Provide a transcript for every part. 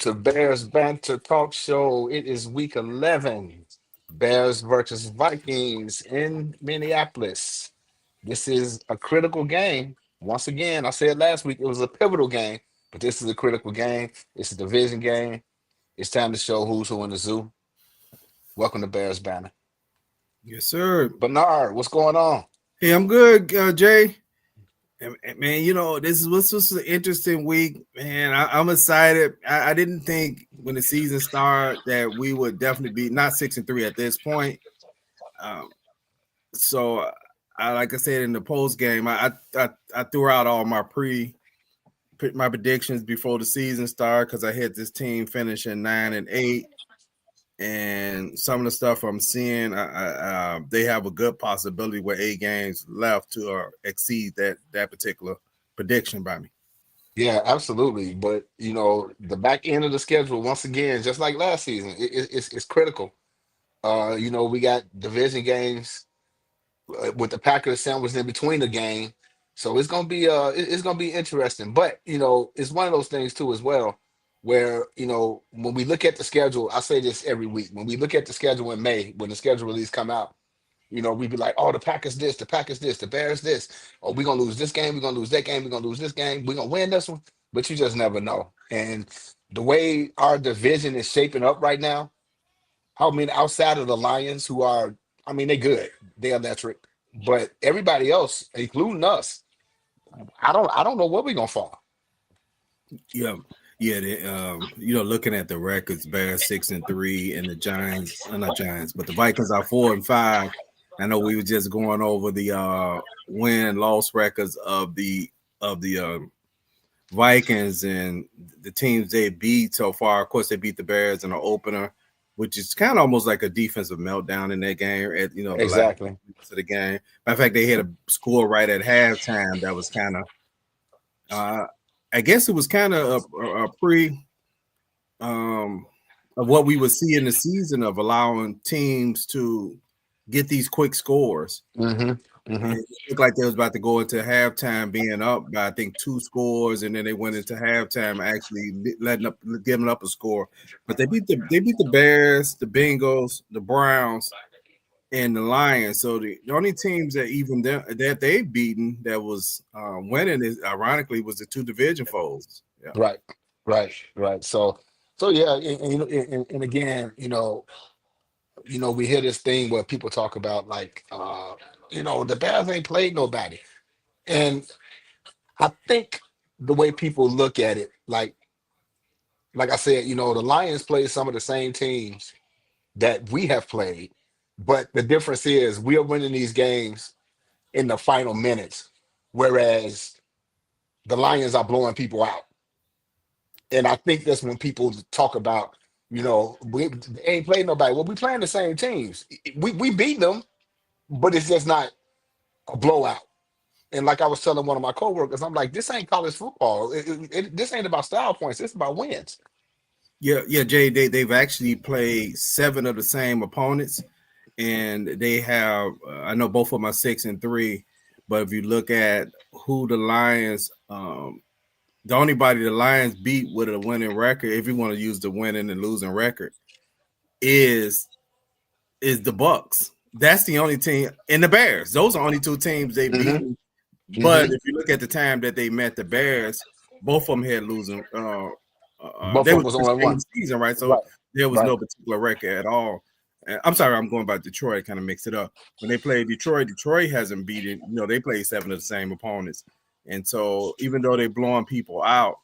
to Bears Banter Talk Show. It is week 11. Bears versus Vikings in Minneapolis. This is a critical game. Once again, I said last week it was a pivotal game, but this is a critical game. It's a division game. It's time to show who's who in the zoo. Welcome to Bears Banter. Yes, sir. Bernard, what's going on? Hey, I'm good, Jay. Man, this was an interesting week, man. I'm excited. I didn't think when the season started that we would definitely be not 6-3 at this point. So, like I said in the post game, I threw out all my predictions before the season started because I had this team finishing 9-8. And some of the stuff I'm seeing, they have a good possibility with 8 games left to exceed that particular prediction by me. Yeah, absolutely. But the back end of the schedule, once again, just like last season, it's critical. We got division games with the Packers sandwiched in between the game, so it's gonna be it's gonna be interesting. But it's one of those things too as well, where when we look at the schedule, I say this every week. When we look at the schedule in May, when the schedule release come out, we be like, oh, the Packers this, the Packers this, the Bears this. Oh, we're gonna lose this game, we're gonna lose that game, we're gonna lose this game, we're gonna win this one. But you just never know. And the way our division is shaping up right now, I mean, outside of the Lions, who are, I mean, they good, they're electric, but everybody else, including us, I don't know where we're gonna fall. Yeah. Looking at the records, Bears 6-3, and the Giants, not Giants, but the Vikings are 4-5. I know we were just going over the win-loss records of the Vikings and the teams they beat so far. Of course, they beat the Bears in the opener, which is kind of almost like a defensive meltdown in that game. At the Exactly. last weeks of the game. Matter of fact, they had a score right at halftime that was kind of. I guess it was kind of a pre of what we would see in the season of allowing teams to get these quick scores. It looked like they was about to go into halftime being up by I think 2 scores, and then they went into halftime actually giving up a score. But they beat the Bears, the Bengals, the Browns, and the Lions. So the only teams that they beaten that was winning is ironically was the 2 division foes. Yeah. Right. So yeah, and again, we hear this thing where people talk about like, the Bears ain't played nobody, and I think the way people look at it, like I said, the Lions play some of the same teams that we have played, but the difference is we are winning these games in the final minutes, whereas the Lions are blowing people out. And I think that's when people talk about, we they ain't playing nobody. Well, we playing the same teams. We beat them, but it's just not a blowout. And like I was telling one of my coworkers, I'm like, this ain't college football. This ain't about style points. It's about wins. Yeah, Jay. They've actually played 7 of the same opponents, and they have. I know both of them are 6-3, but if you look at who the Lions, the only body the Lions beat with a winning record, if you want to use the winning and losing record, is the Bucks. That's the only team, and the Bears. Those are only 2 teams they beat. But if you look at the time that they met the Bears, both of them had losing. Both They of them was was first on game of one. the season, right? So Right. there was Right. no particular record at all. I'm sorry, I'm going by Detroit. Kind of mixed it up. When they played Detroit hasn't beaten. They played 7 of the same opponents, and so even though they're blowing people out,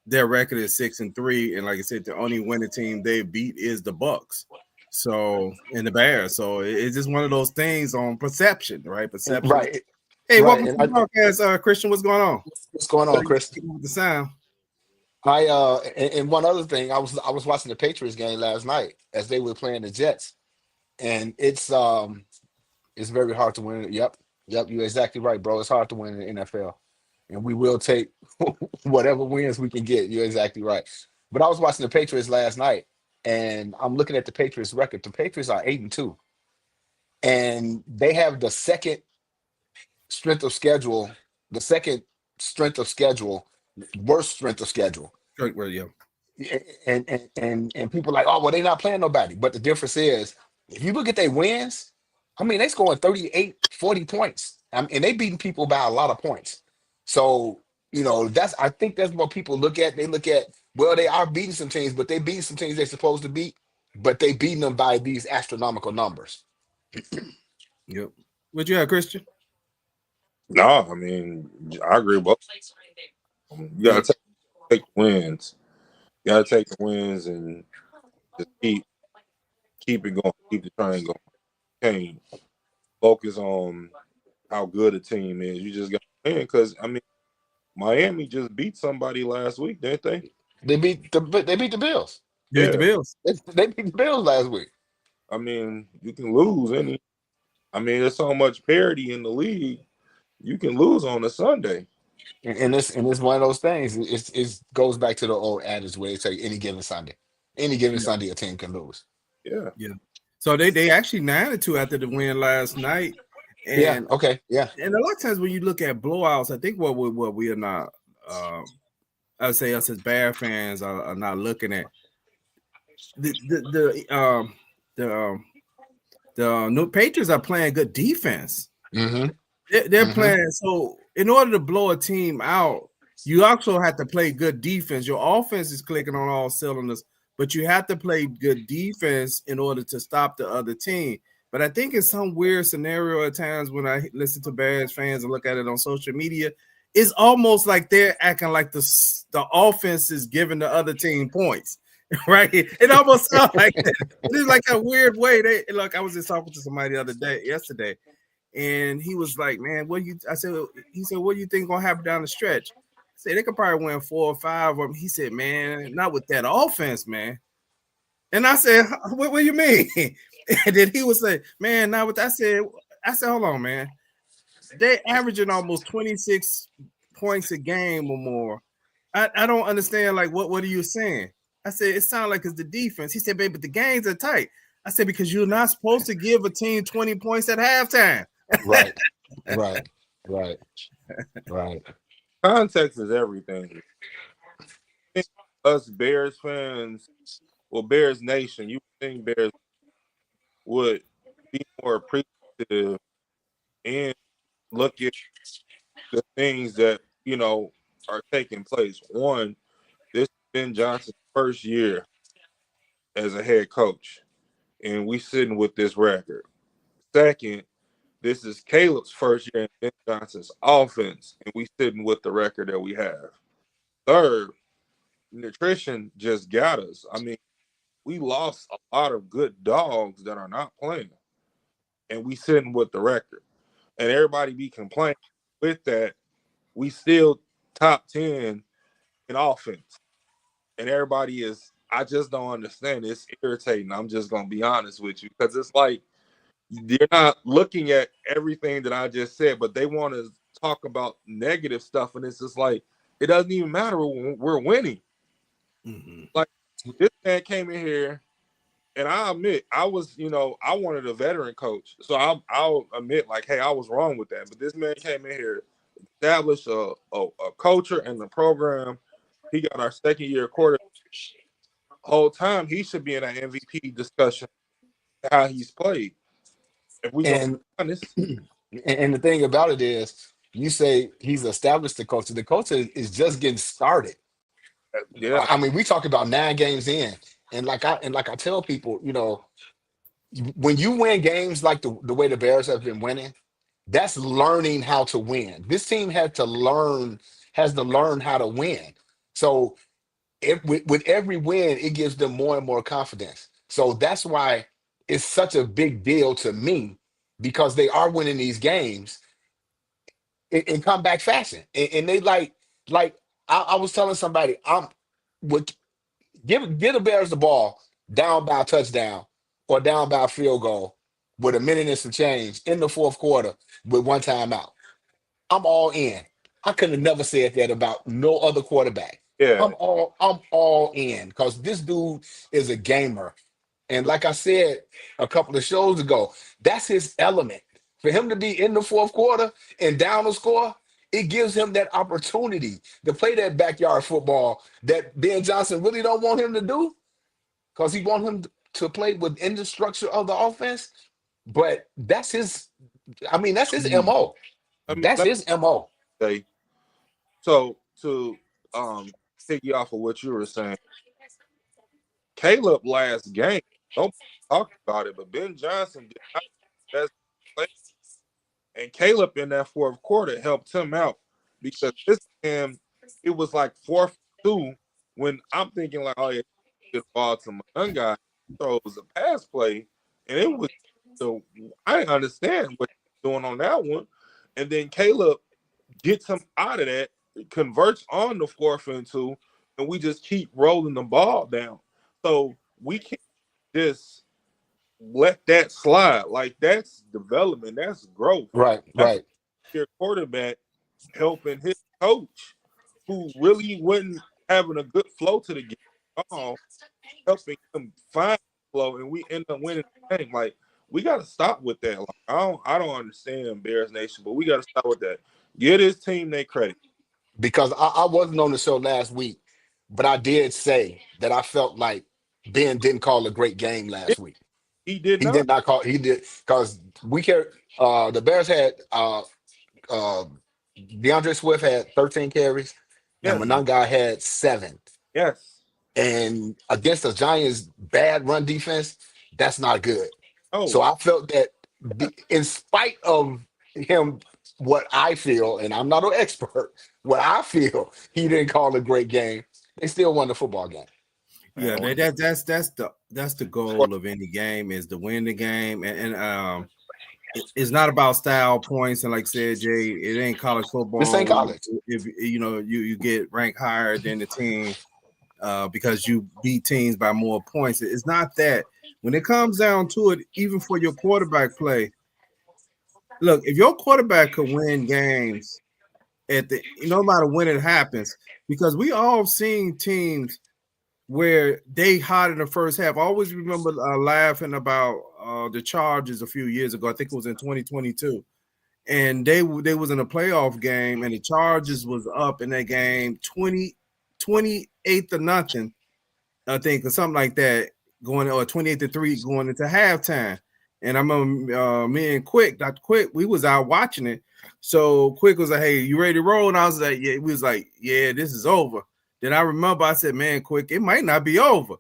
their record is 6-3, and like I said, the only winning team they beat is the Bucks. So and the Bears. So it's just one of those things on perception, right? Perception. Right. Hey, Right. welcome to And the podcast, Christian. What's going on? what's going on, Chris? With the sound. And one other thing, I was watching the Patriots game last night as they were playing the Jets, and it's very hard to win. Yep, you're exactly right, bro. It's hard to win in the NFL, and we will take whatever wins we can get. You're exactly right. But I was watching the Patriots last night, and I'm looking at the Patriots record. The Patriots are 8-2, and they have the second strength of schedule, the second strength of schedule, worst strength of schedule. Well, yeah. and people like, oh, well, they not playing nobody. But the difference is, if you look at their wins, I mean, they scoring 38, 40 points. And they beating people by a lot of points. So, that's I think that's what people look at. They look at, well, they are beating some teams, but they beat some teams they're supposed to beat, but they beating them by these astronomical numbers. Yep. What you have, Christian? No, I mean, I agree with both. You gotta take the wins. You gotta take the wins and just keep it going, keep the train going. Can't focus on how good a team is. You just got to win because I mean, Miami just beat somebody last week, didn't they? They beat the Bills. You hit the Yeah. Bills. They beat the Bills last week. I mean, you can lose any. I mean, there's so much parity in the league. You can lose on a Sunday. And it's one of those things. It goes back to the old adage where they say any given Yeah. Sunday, a team can lose. Yeah. Yeah. So they actually 9-2 after the win last night. Yeah. And Okay. Yeah. and a lot of times when you look at blowouts, I think what we are not I'd say us as Bear fans are not looking at the new Patriots are playing good defense. Mm-hmm. They're Mm-hmm. playing so in order to blow a team out, you also have to play good defense. Your offense is clicking on all cylinders, but you have to play good defense in order to stop the other team. But I think in some weird scenario at times when I listen to Bears fans and look at it on social media, it's almost like they're acting like the offense is giving the other team points. Right? It almost sounds like that. It's like a weird way. I was just talking to somebody the other day, yesterday, and he was like, "Man, he said, what do you think gonna happen down the stretch?" I said they could probably win 4 or 5 of them. He said, "Man, not with that offense, man." And I said, what do you mean? And then he was like, "Man, not with." I said, hold on, man. They averaging almost 26 points a game or more. I don't understand. Like, what are you saying? I said, it sounds like it's the defense. He said, baby, but the games are tight. I said, because you're not supposed to give a team 20 points at halftime. Right. Right. Right. Right. Context is everything. I think us Bears fans, well, Bears Nation, you would think Bears would be more appreciative and look at the things that, are taking place. One, this is Ben Johnson's first year as a head coach, and we sitting with this record. Second, this is Caleb's first year in Ben Johnson's offense, and we sitting with the record that we have. Third, nutrition just got us. I mean, we lost a lot of good dogs that are not playing, and we sitting with the record. And everybody be complaining with that. We still top 10 in offense. And everybody is, I just don't understand. It's irritating. I'm just going to be honest with you because it's like they're not looking at everything that I just said, but they want to talk about negative stuff. And it's just like, it doesn't even matter when we're winning. Mm-hmm. Like, this man came in here, and I admit, I was, I wanted a veteran coach. So I'll admit, like, hey, I was wrong with that. But this man came in here, established a culture and the program. He got our second year quarter. Whole time, he should be in an MVP discussion, how he's played. If we go And honest, and the thing about it is, you say he's established the culture. The culture is just getting started. yeah, I mean, we talk about 9 games in, and like I tell people, when you win games like the way the Bears have been winning, that's learning how to win. This team has to learn how to win. So with every win, it gives them more and more confidence. So that's why it's such a big deal to me because they are winning these games in comeback fashion, and they like I was telling somebody would give the Bears the ball down by a touchdown or down by a field goal with a minute and some change in the fourth quarter with one timeout. I'm all in. I could have never said that about no other quarterback. yeah, I'm all in because this dude is a gamer. And like I said a couple of shows ago, that's his element. For him to be in the fourth quarter and down the score, it gives him that opportunity to play that backyard football that Ben Johnson really don't want him to do because he want him to play within the structure of the offense. But that's his. I mean, that's his Mm. mo. I mean, That's let his mo. me say so to piggy off of what you were saying. Caleb last game, nobody talked about it, but Ben Johnson did not best play. And Caleb in that fourth quarter helped him out because this game it was like 4th and 2 when I'm thinking like, oh yeah, get the ball to my young guy. So it was a pass play, and it was so I didn't understand what he was doing on that one. And then Caleb gets him out of that, converts on the 4th and 2, and we just keep rolling the ball down. So we can't just let that slide. Like that's development, that's growth. Right, That's right. your quarterback helping his coach, who really wasn't having a good flow to the game at all, helping him find flow, and we end up winning the game. Like we got to stop with that. Like I don't understand Bears Nation, but we got to stop with that. Give this team their credit. Because I wasn't on the show last week, but I did say that I felt like Ben didn't call a great game last week. He did He not. did not call. He did because we care. The Bears had uh, DeAndre Swift had 13 carries, and Yes, Mononga had 7. yes. And against the Giants' bad run defense, that's not good. So Oh, I felt that in spite of him, what I feel, and I'm not an expert, what I feel, he didn't call a great game. They still won the football game. Yeah, man. that's the goal of any game is to win the game, and it's not about style points. And like I said, Jay, it ain't college This football. ain't college. If you know you get ranked higher than the team because you beat teams by more points. It's not that. When it comes down to it, even for your quarterback play, look, if your quarterback could win games at the no matter when it happens, because we all seen teams where they hot in the first half. I always remember laughing about the Chargers a few years ago. I think it was in 2022, and they was in a playoff game, and the Chargers was up in that game 28 to nothing, I think, or something like that, going or 28-3 going into halftime. And I remember me and Dr. Quick, we was out watching it. So Quick was like, "Hey, you ready to roll?" And I was like, "Yeah." We was like, "Yeah, this is over." Then I remember I said, "Man, Quick, it might not be over."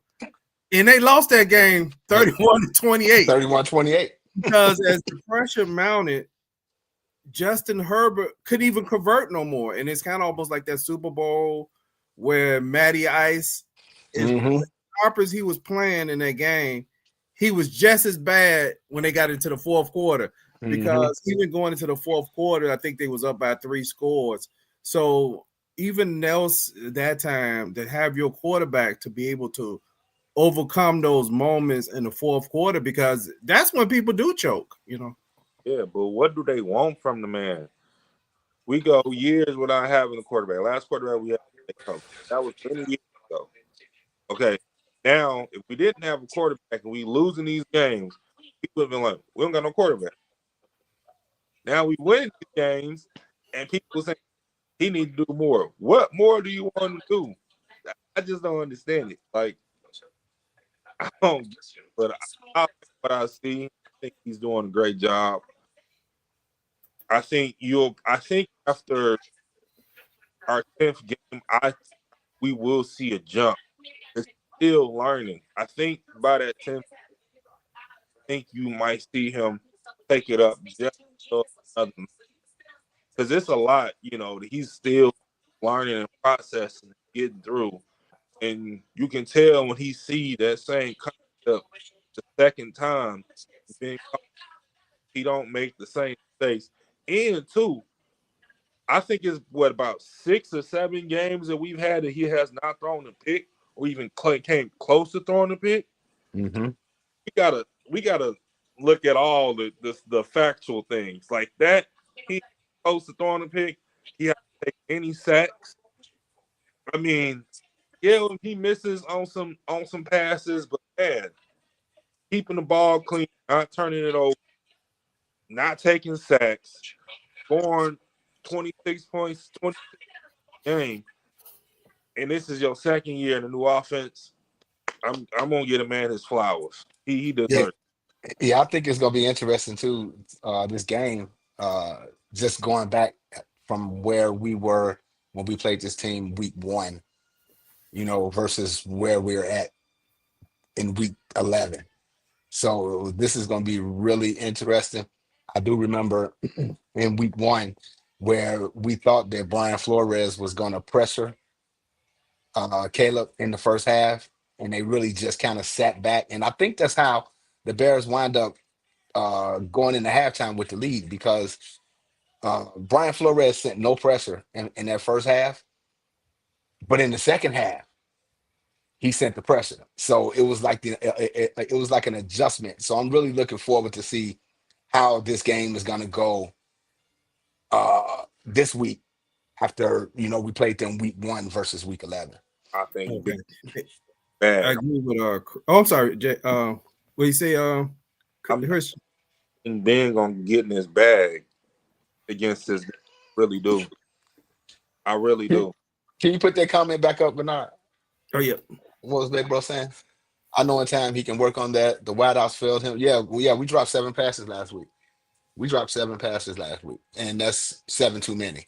And they lost that game 31-28 31-28. because as the pressure mounted, Justin Herbert couldn't even convert no more. And it's kind of almost like that Super Bowl where Matty Ice is Mm-hmm. Harper's he was playing in that game, he was just as bad when they got into the fourth quarter Mm-hmm. because even going into the fourth quarter, I think they was up by 3 scores. So even else that time to have your quarterback to be able to overcome those moments in the fourth quarter because that's when people do choke, you know. Yeah, but what do they want from the man? We go years without having a quarterback. Last quarterback we had, coach. That was many years ago. Okay, now if we didn't have a quarterback and we losing these games, people have been like, we don't got no quarterback. Now we win these games, and people saying he need to do more. What more do you want to do? I just don't understand it. Like I don't, get it, but I like what I see. I think he's doing a great job. I think you'll. I think after our 10th game, we will see a jump. It's still learning. I think by that 10th, I think you might see him take it up just another because it's a lot. That he's still learning and processing, and getting through, and you can tell when he see that same concept the second time, then he don't make the same mistakes. And two, I think it's what about 6 or 7 games that we've had that he has not thrown a pick or even came close to throwing a pick. Mm-hmm. We gotta look at all the factual things like that. He close to throwing a pick. He hasn't taken any sacks. I mean, yeah, he misses on some passes, but man, keeping the ball clean, not turning it over, not taking sacks, scoring 26 points, 20 game, and this is your second year in the new offense. I'm gonna get a man his flowers. He Yeah, deserves. yeah, I think it's gonna be interesting too. This game, just going back from where we were when we played this team week one, versus where we're at in week 11. So this is going to be really interesting. I do remember in week one where we thought that Brian Flores was going to pressure Caleb in the first half, and they really just kind of sat back. And I think that's how the Bears wind up going into halftime with the lead because Brian Flores sent no pressure in that first half, but in the second half he sent the pressure. So it was like it was like an adjustment. So I'm really looking forward to see how this game is going to go this week after we played them week one versus week 11. I think Okay. I bad. agree with I'm sorry, Jay. What do you say? I'm Chris? Ben gonna get in his bag against this. Really do. I really Can do. can you put that comment back up, Bernard? Oh yeah, What was Big Bro saying? I know in time he can work on that. The wideouts failed him. Yeah, we dropped 7 passes last week. We dropped 7 passes last week, and that's 7 too many.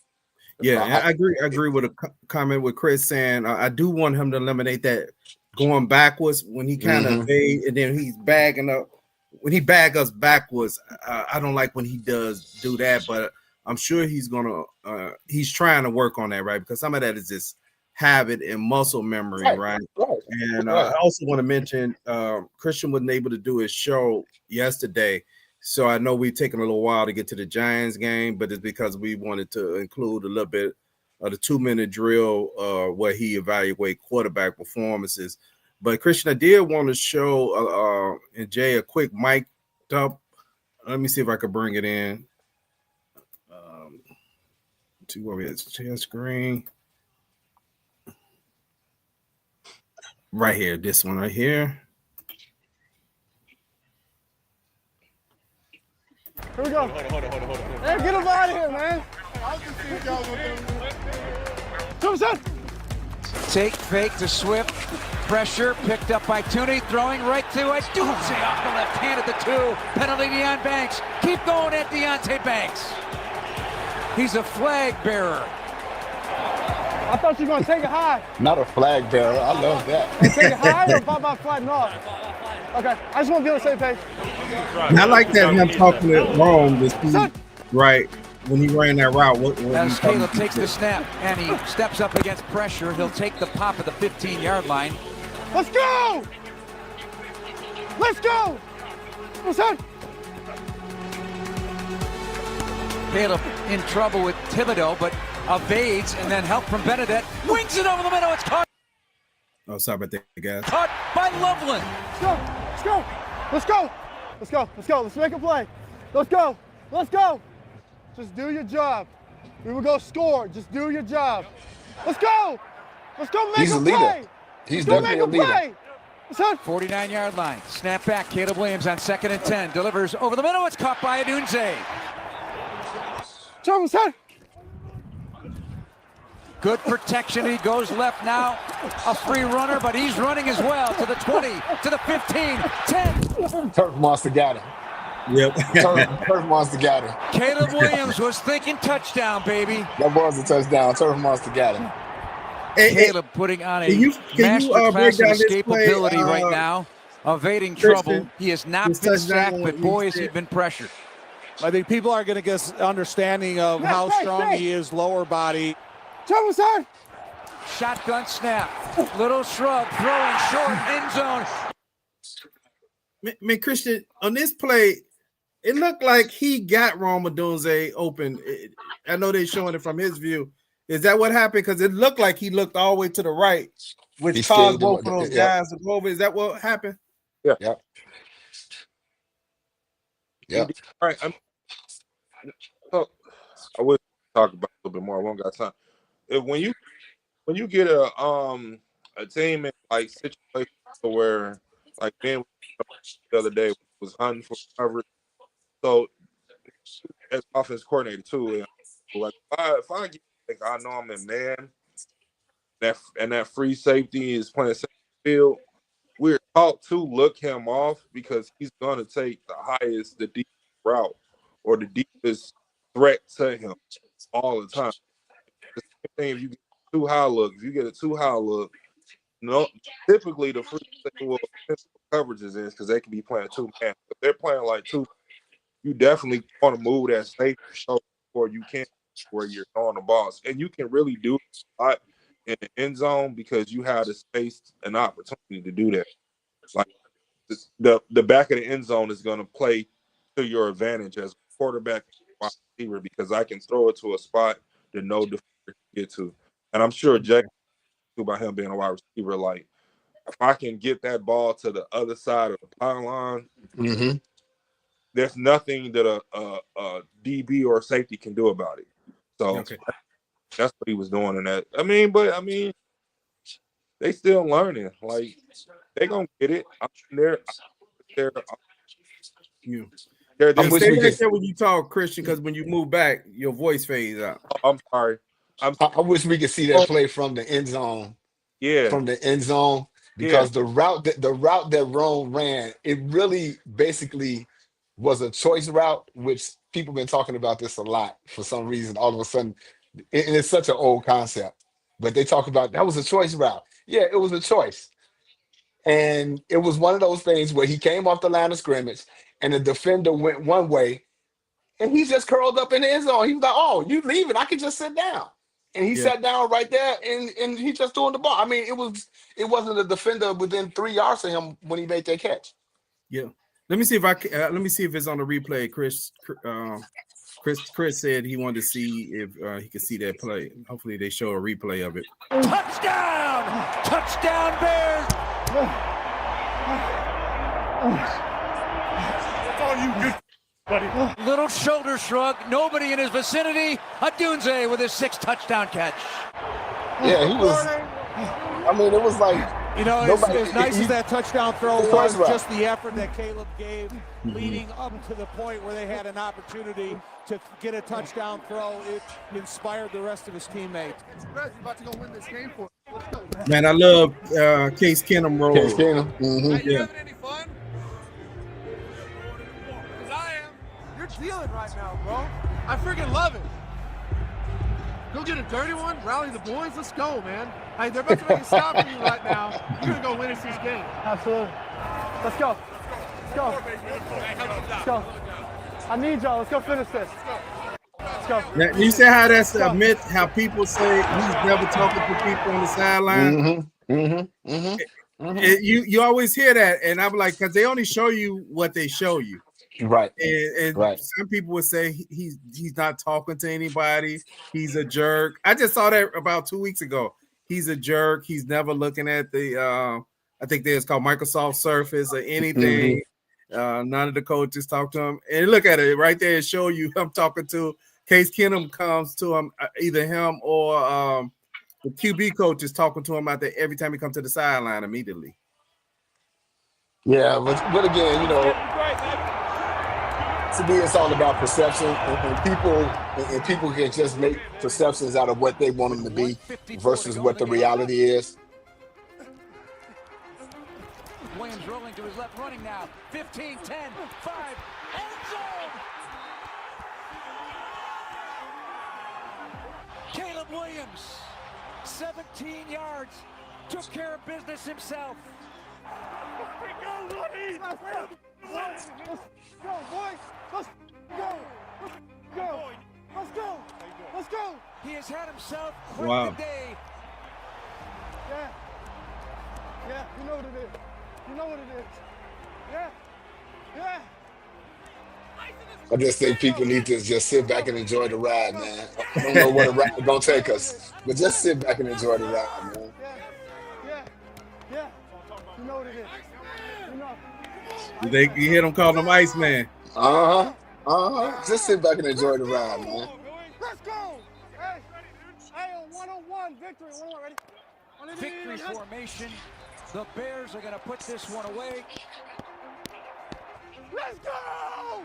yeah. Uh, I agree. I agree with a comment with Chris saying I do want him to eliminate that going backwards when he kind of mhm. evade and then he's bagging up. When he bag us backwards, I don't like when he does do that, but I'm sure he's gonna. He's trying to work on that, right? Because some of that is just habit and muscle memory, Right, right? right, And I right. also want to mention Christian wasn't able to do his show yesterday, so I know we've taken a little while to get to the Giants game, but it's because we wanted to include a little bit of the 2-minute drill where he evaluate quarterback performances. But Christian, I did want to show and Jay a quick mic up. Let me see if I could bring it in. To where we at? Share screen. Right here, this one right here. Here we go. Hey, get him out of here, man. I was just seeing if y'all gonna Take fake to Swift. Pressure picked up by Tooney, throwing right to it. Deontay off the left hand at the 2. Penalty Deion Banks. Keep going at Deontay Banks. He's a flag bearer. I thought you were gonna take it high. Not a flag bearer. I love that. Take it high or bye flatten off? Okay, I just want to be on the same page. I like that him talking it wrong to see right when he ran that route. What As Caleb takes the snap and he steps up against pressure, he'll take the pop at the 15-yard line. Let's go! Let's go! What's that? Caleb in trouble with Thibodeau, but evades and then help from Benedette. Wings it over the middle. It's caught. Oh, sorry about that, guys. Caught by Loveland. Let's go! Let's go! Let's go! Let's go! Let's go! Let's make a play! Let's go! Let's go! Just do your job. We will go score. Just do your job. Let's go! Let's go make He's a a leader. play! He's Let's go make definitely a a leader. play! What's that? 49-yard line. Snap back. Caleb Williams on 2nd and 10. Delivers over the middle. It's caught by Adunze. What's that? Good protection. He goes left now. A free runner, but he's running as well to the 20, to the 15, 10. Turf Monster got him. Yep. Turf Monster got him. Caleb Williams was thinking touchdown, baby. That was a touchdown. Turf Monster got him. Caleb putting on a can you masterclass break of down this escapability play, right now, evading Christian, trouble. He has not this been touchdown sacked, but when boy, he has he said- been pressured. I think people are going to get an understanding of how strong he is, lower body. What's that? Shotgun snap. Little shrug, throwing short, end zone. Man, Christian, on this play, it looked like he got Rome Odunze open. I know they're showing it from his view. Is that what happened? Because it looked like he looked all the way to the right, which He caused schemed him. both of those Yep. guys to go over. Is that what happened? Yep. All right. I would talk about it a little bit more. I won't got time. When you get a team in like situation where like Ben the other day was hunting for coverage, so as offense coordinator too, Like if I get like I know I'm in man, that free safety is playing center field. We're taught to look him off because he's gonna take the deepest route or the deepest threat to him all the time. The same thing if you get a too high look. If you get a too high look, no, typically the free safety will coverages is because they can be playing two man. If they're playing like two, you definitely want to move that safety before you can where you're throwing the balls, and you can really do a lot in the end zone because you have the space and opportunity to do that. Like the back of the end zone is going to play to your advantage as a quarterback and wide receiver because I can throw it to a spot that no defender can get to, and I'm sure Jack by him being a wide receiver, like if I can get that ball to the other side of the pylon, there's nothing that a DB or safety can do about it. So that's what he was doing in that. I mean, they still learning. Like they gonna get it. They're I wish we could say when you talk, Christian, because when you move back, your voice fades out. I'm sorry. I wish we could see that play from the end zone. Yeah. From the end zone. Because the route that Rome ran, it really basically was a choice route, which people have been talking about this a lot for some reason. All of a sudden, and it's such an old concept, but they talk about that was a choice route. Yeah, it was a choice. And it was one of those things where he came off the line of scrimmage and the defender went one way and he just curled up in the end zone. He was like, "Oh, you leaving? I can just sit down." And he sat down right there, and he just threw in the ball. I mean, it wasn't a defender within 3 yards of him when he made that catch. Yeah. Let me see if let me see if it's on the replay. Chris said he wanted to see if he could see that play. Hopefully, they show a replay of it. Touchdown! Touchdown, Bears! That's all you good, buddy. Little shoulder shrug. Nobody in his vicinity. Adunze with his 6th touchdown catch. Yeah, he was. I mean, it was like, you know, as nice as that touchdown throw was, just the effort that Caleb gave leading up to the point where they had an opportunity to get a touchdown throw, it inspired the rest of his teammates. You're about to go win this game for us. Man, I love Case Keenum role. Case Keenum. Are you having any fun? Because I am. You're dealing right now, bro. I freaking love it. Go get a dirty one, rally the boys, let's go, man. Hey, they're about to make a stop for you right now. You're going to go win us this game. Absolutely. Let's go. Let's go. Let's go. I need y'all. Let's go finish this. Let's go. Now, you see how that's admit how people say he's never talking to people on the sideline? You always hear that, and I'm like, because they only show you what they show you. Right. And right. Some people would say he's not talking to anybody. He's a jerk. I just saw that about 2 weeks ago. He's a jerk. He's never looking at the I think it's called Microsoft Surface or anything. None of the coaches talk to him. And look at it right there and show you I'm talking to Case Keenum comes to him, either him or the QB coach is talking to him out there every time he comes to the sideline immediately. Yeah, but again, you know, to me, it's all about perception, and people can just make perceptions out of what they want them to be versus what the reality is. Williams rolling to his left, running now. 15, 10, 5, end zone! Caleb Williams, 17 yards, took care of business himself. Let's go, boys! Let's go! Let's go! Let's go! Let's go! He has had himself quite the day. Yeah, you know what it is. You know what it is. Yeah. I just think people need to just sit back and enjoy the ride, man. I don't know what the ride is going to take us, but just sit back and enjoy the ride, man. Yeah. You know what it is. You know. You hear them call him Iceman. Just sit back and enjoy the ride, man. Let's go. Hey, a 101 victory. 101, ready? Victory formation. The Bears are going to put this one away. Let's go!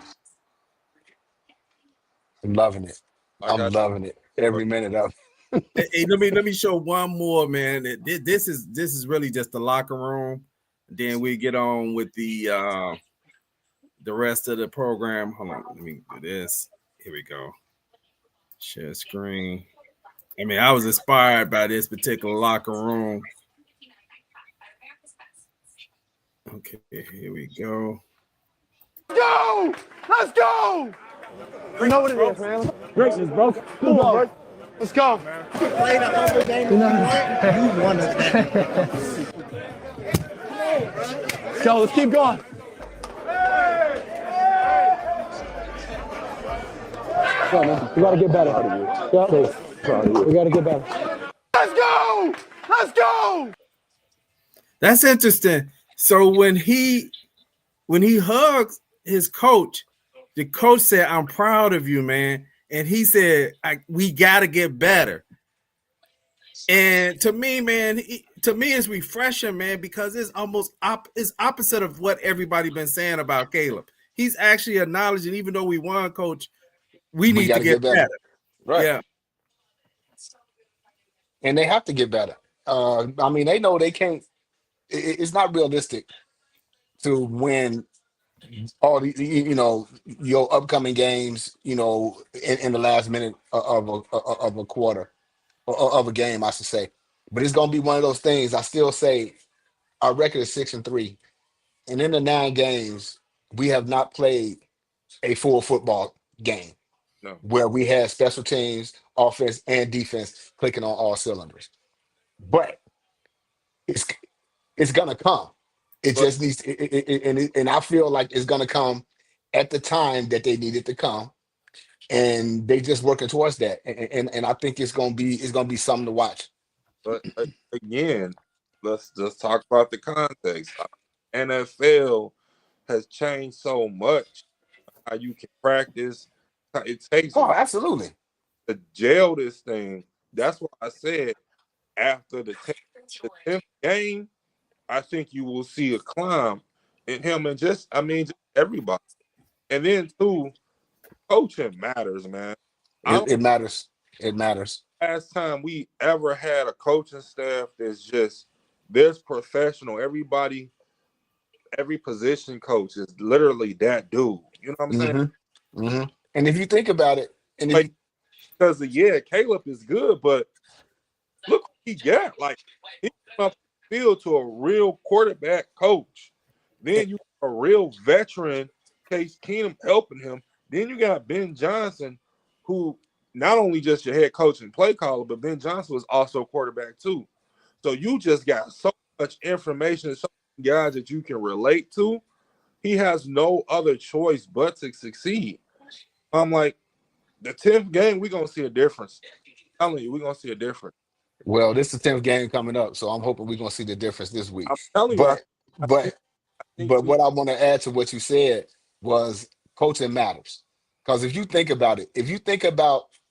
I'm loving it. I'm loving it every minute of it. Hey, let me show one more, man. This is really just the locker room. Then we get on with the rest of the program. Hold on, let me do this. Here we go. Share screen. I mean, I was inspired by this particular locker room. Okay, here we go. Let's go! Let's go! You know what it is, man. Greatness, bro. Come on, bro. Let's go. You played a humble game. You won us. Let's go. Let's keep going. Go, man. We gotta get better. Yep. We gotta get better. Let's go! Let's go! That's interesting. So when he hugs his coach, the coach said, "I'm proud of you, man." And he said, "We got to get better." And to me, man, it's refreshing, man, because it's almost it's opposite of what everybody been saying about Caleb. He's actually acknowledging, even though we won, coach, we need to get better. Right. Yeah. And they have to get better. I mean, they know they can't. It's not realistic to win all the, your upcoming games, in the last minute of a quarter or of a game, I should say. But it's going to be one of those things. I still say our record is 6-3, and in the 9 games, we have not played a full football game where we had special teams, offense, and defense clicking on all cylinders. But it's gonna come. It just needs, and I feel like it's gonna come at the time that they need it to come, and they just working towards that. And I think it's gonna be something to watch. But again, let's just talk about the context. NFL has changed so much. How you can practice. It takes absolutely to jail this thing. That's why I said after the 10th game, I think you will see a climb in him and just everybody. And then too, coaching matters, man. It matters. It matters. Last time we ever had a coaching staff that's just this professional. Everybody, every position coach is literally that dude. You know what I'm saying? Mm-hmm. And if you think about it, because Caleb is good, but look what he got. Like he went up the field to a real quarterback coach. Then you got a real veteran, Case Keenum, helping him. Then you got Ben Johnson, who not only just your head coach and play caller, but Ben Johnson was also quarterback too. So you just got so much information, so many guys that you can relate to. He has no other choice but to succeed. I'm like, the 10th game, we're going to see a difference. I'm telling you, we're going to see a difference. Well, this is the 10th game coming up, so I'm hoping we're going to see the difference this week. I'm telling you. But what I want to add to what you said was coaching matters. Because if you think about it,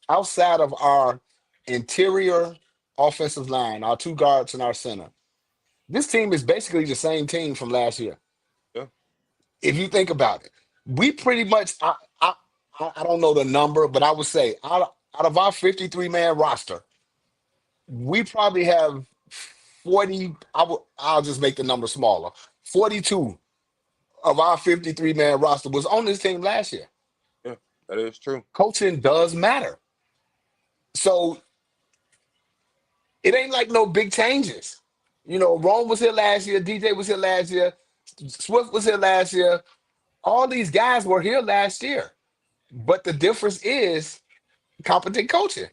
outside of our interior offensive line, our 2 guards and our center, this team is basically the same team from last year. Yeah. If you think about it, we pretty much, I don't know the number, but I would say out of our 53-man roster, we probably have 40, I'll just make the number smaller, 42 of our 53-man roster was on this team last year. Yeah, that is true. Coaching does matter. So it ain't like no big changes. Rome was here last year, DJ was here last year, Swift was here last year. All these guys were here last year. But the difference is competent coaching.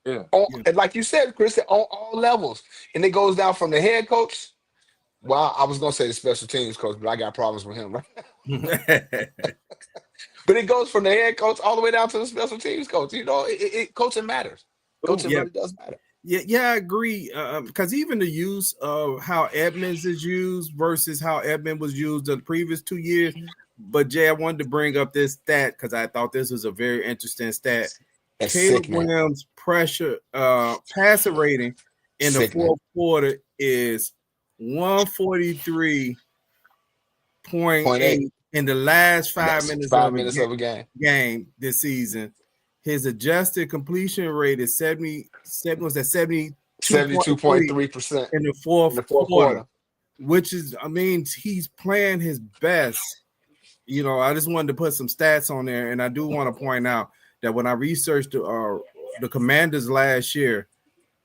Yeah. And like you said, Chris, on all levels. And it goes down from the head coach. Well, I was going to say the special teams coach, but I got problems with him, right? But it goes from the head coach all the way down to the special teams coach. Coaching matters. Coaching really does matter. Yeah, I agree. Because even the use of how Edmonds is used versus how Edmonds was used the previous 2 years. But Jay, I wanted to bring up this stat because I thought this was a very interesting stat. Caleb Williams' passer rating in the fourth quarter is 143.8 in the last 5 minutes of a game this season. his adjusted completion rate is 72.3 72.3% in the in fourth the fourth quarter, quarter. which is, I mean, he's playing his best. You know, I just wanted to put some stats on there, and I do want to point out that when I researched the Commanders last year,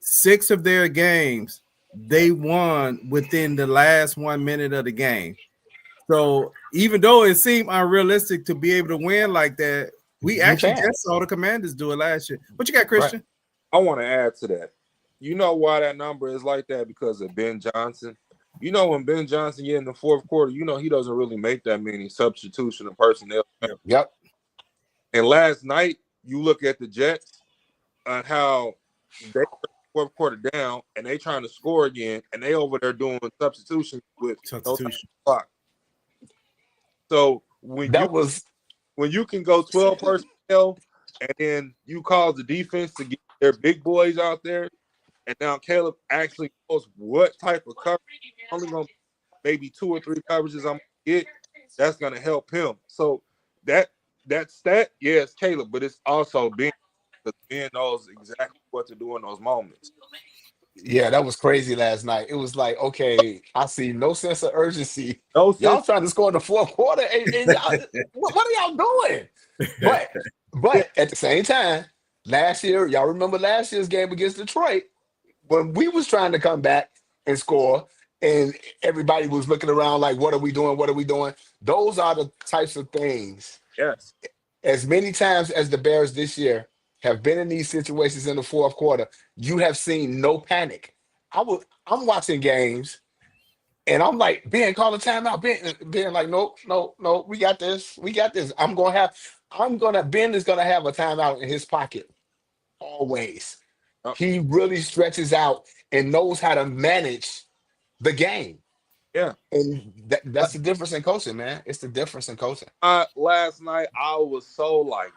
6 of their games they won within the last 1 minute of the game. So even though it seemed unrealistic to be able to win like that, we actually just saw the Commanders do it last year. What you got, Christian? I want to add to that. You know why that number is like that? Because of Ben Johnson. You know, when Ben Johnson get in the fourth quarter, you know he doesn't really make that many substitution of personnel. Yep. And last night, you look at the Jets and how they fourth quarter down and they trying to score again, and they over there doing substitution with no clock. So when you can go 12 personnel and then you cause the defense to get their big boys out there, and now Caleb actually knows what type of coverage, only gonna maybe 2 or 3 coverages I'm gonna get, that's gonna help him. So that stat, yeah, it's Caleb, but it's also Ben, because Ben knows exactly what to do in those moments. Yeah, that was crazy last night. It was like, okay, I see no sense of urgency. No Y'all sense. trying to score in the fourth quarter, and y'all, what are y'all doing? But at the same time, last year, y'all remember last year's game against Detroit when we was trying to come back and score, and everybody was looking around like, what are we doing? What are we doing? Those are the types of things. Yes. As many times as the Bears this year have been in these situations in the fourth quarter, you have seen no panic. I'm watching games and I'm like, Ben, call a timeout. Ben like, no, we got this. We got this. Ben is gonna have a timeout in his pocket always. He really stretches out and knows how to manage the game. Yeah. And that's the difference in coaching, man. It's the difference in coaching. Last night, I was so like,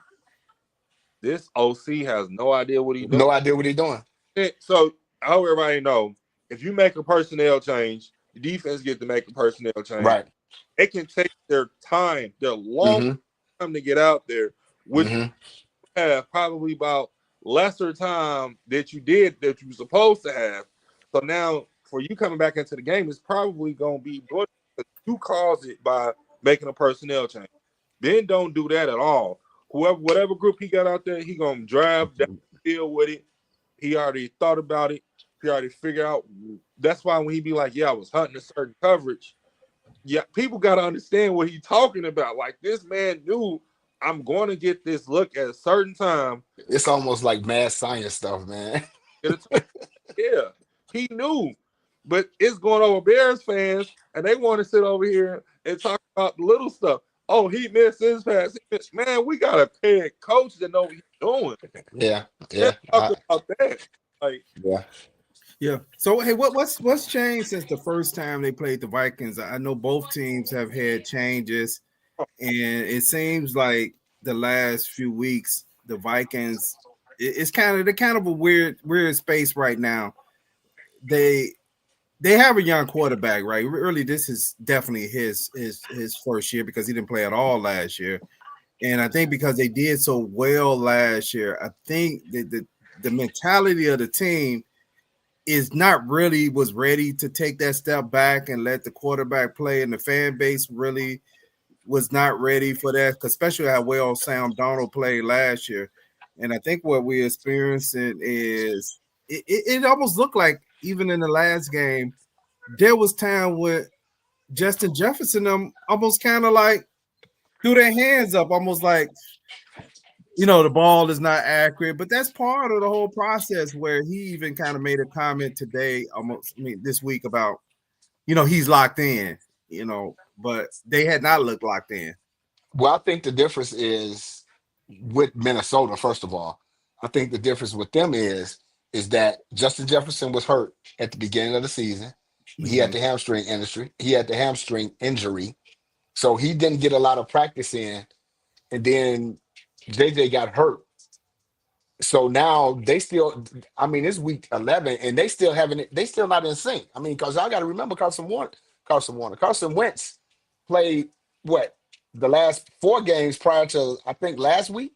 this OC has no idea what he's doing. No idea what he's doing. So I hope everybody know, if you make a personnel change, the defense get to make a personnel change. Right. They can take their time, their long time to get out there, which you have probably about lesser time that you were supposed to have. So now, for you coming back into the game, it's probably going to be good. You caused it by making a personnel change. Ben don't do that at all. Whatever group he got out there, he going to drive down the field with it. He already thought about it. He already figured out. That's why when he be like, yeah, I was hunting a certain coverage. Yeah, people got to understand what he's talking about. Like, this man knew, I'm going to get this look at a certain time. It's almost like mad science stuff, man. Yeah, he knew. But it's going over Bears fans, and they want to sit over here and talk about the little stuff. Oh, he missed his pass. Man, we got a head coach that know what he's doing. Yeah. Talk about that. Like, yeah. So, hey, what's changed since the first time they played the Vikings? I know both teams have had changes, and it seems like the last few weeks the Vikings, they're kind of a weird space right now. They have a young quarterback, right? Really, this is definitely his first year because he didn't play at all last year. And I think because they did so well last year, I think that the mentality of the team is not really was ready to take that step back and let the quarterback play, and the fan base really was not ready for that, especially how well Sam Darnold played last year. And I think what we're experiencing is it almost looked like even in the last game, there was time where Justin Jefferson almost kind of like threw their hands up, almost like, the ball is not accurate. But that's part of the whole process, where he even kind of made a comment today, this week about, he's locked in, but they had not looked locked in. Well, I think the difference is with Minnesota, first of all. I think the difference with them is that Justin Jefferson was hurt at the beginning of the season. He had the hamstring injury. So he didn't get a lot of practice in. And then JJ got hurt. So now it's week 11, and they still not in sync. I mean, because I got to remember Carson Wentz played the last 4 games prior to, I think, last week.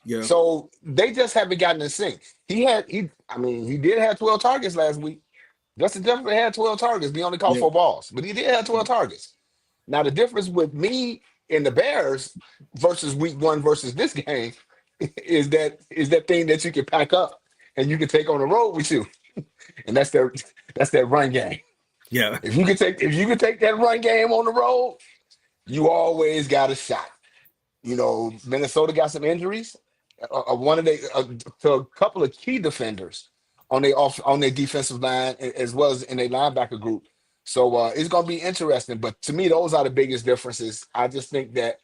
Yeah. So they just haven't gotten in sync. He did have 12 targets last week. Justin Jefferson had 12 targets. He only caught Yeah. 4 balls, but he did have 12 targets. Now the difference with me and the Bears versus week one versus this game is that thing that you can pack up and you can take on the road with you. And that's that run game. Yeah. If you can take that run game on the road, you always got a shot. Minnesota got some injuries. One of to a couple of key defenders on their defensive line as well as in their linebacker group. So it's going to be interesting. But to me, those are the biggest differences. I just think that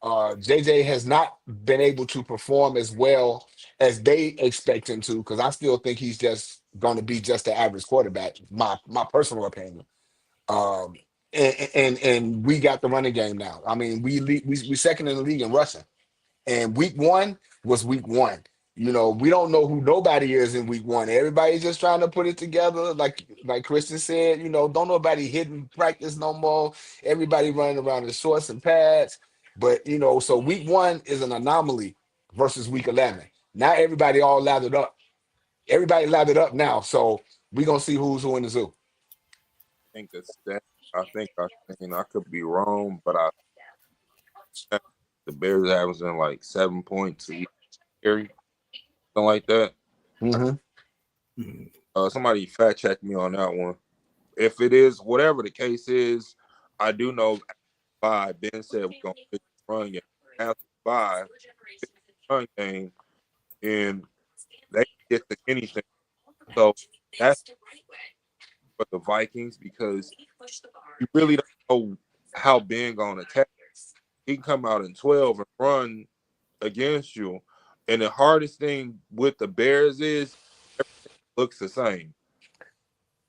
JJ has not been able to perform as well as they expect him to, because I still think he's just going to be just the average quarterback. My personal opinion. Um, and we got the running game now. I mean, we second in the league in rushing. And week one was week one. We don't know who nobody is in week one. Everybody's just trying to put it together. Like Christian said, don't nobody hitting practice no more. Everybody running around in shorts and pads. But so week one is an anomaly versus week 11. Now everybody all lathered up. Everybody lathered up now. So we're gonna see who's who in the zoo. think the stat. I think I could be wrong, but I the Bears averaging like 7 points a carry, something like that. Mm-hmm. Somebody fact check me on that one. If it is whatever the case is, I do know. Ben said we're gonna fix the run game. After 5, fix the run game, and they get to anything. So that's for the Vikings because you really don't know how Ben gonna attack. He can come out in 12 and run against you. And the hardest thing with the Bears is everything looks the same.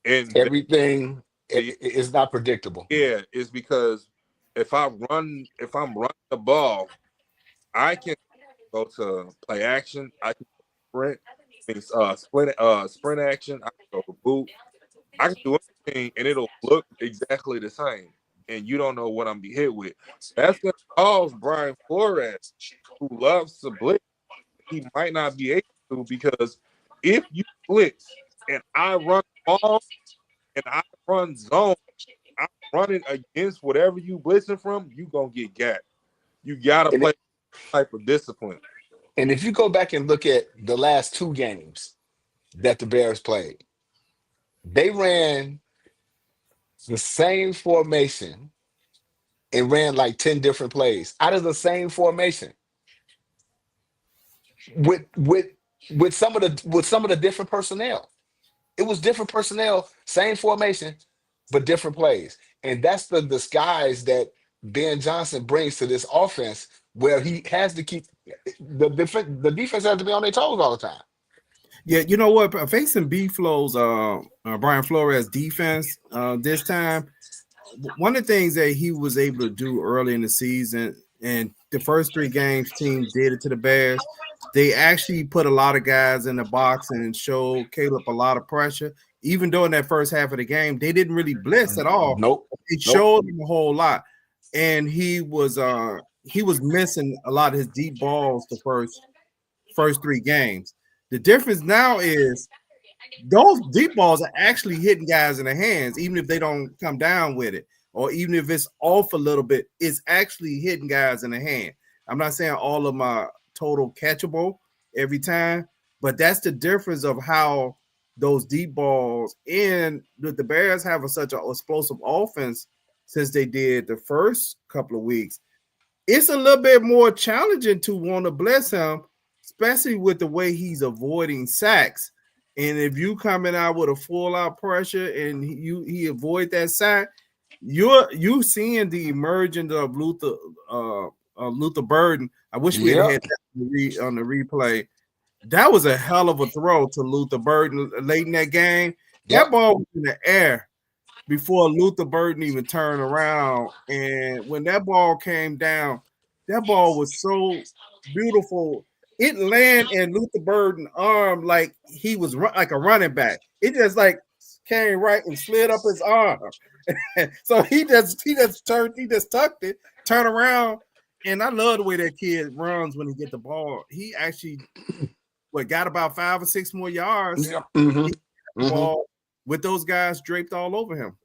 And Everything is not predictable. yeah, it's because if I'm running the ball, I can go to play action. I can sprint, sprint action. I can go to boot. I can do anything, and it'll look exactly the same. And you don't know what I'm be hit with. That's gonna cause Brian Flores, who loves to blitz, he might not be able to because if you blitz and I run ball and I run zone, I'm running against whatever you blitzing from, you gonna get gat. You gotta And, play type of discipline. and if you go back and look at the last 2 games that the Bears played, they ran the same formation and ran like 10 different plays out of the same formation with some of the different personnel. It was different personnel, same formation, but different plays. And that's the disguise that Ben Johnson brings to this offense, where he has to keep the defense has to be on their toes all the time. Yeah, you know what? Facing Brian Flores defense this time, one of the things that he was able to do early in the season, and the first 3 games team did it to the Bears, they actually put a lot of guys in the box and showed Caleb a lot of pressure. Even though in that first half of the game, they didn't really blitz at all. Nope. It showed him a whole lot. And he was missing a lot of his deep balls the first 3 games. The difference now is those deep balls are actually hitting guys in the hands, even if they don't come down with it, or even if it's off a little bit, it's actually hitting guys in the hand. I'm not saying all of my total catchable every time, but that's the difference of how those deep balls, and the Bears have such an explosive offense since they did the first couple of weeks. It's a little bit more challenging to want to bless him, especially with the way he's avoiding sacks. And if you coming out with a full out pressure and he avoid that sack, you seeing the emergence of Luther Burden. I wish we had that on the replay. That was a hell of a throw to Luther Burden late in that game. That ball was in the air before Luther Burden even turned around. And when that ball came down, that ball was so beautiful. It landed in Luther Burden's arm like he was like a running back. It just like came right and slid up his arm. So he just tucked it, turned around, And I love the way that kid runs when he get the ball. He actually got about 5 or 6 more yards. Yeah. Ball with those guys draped all over him.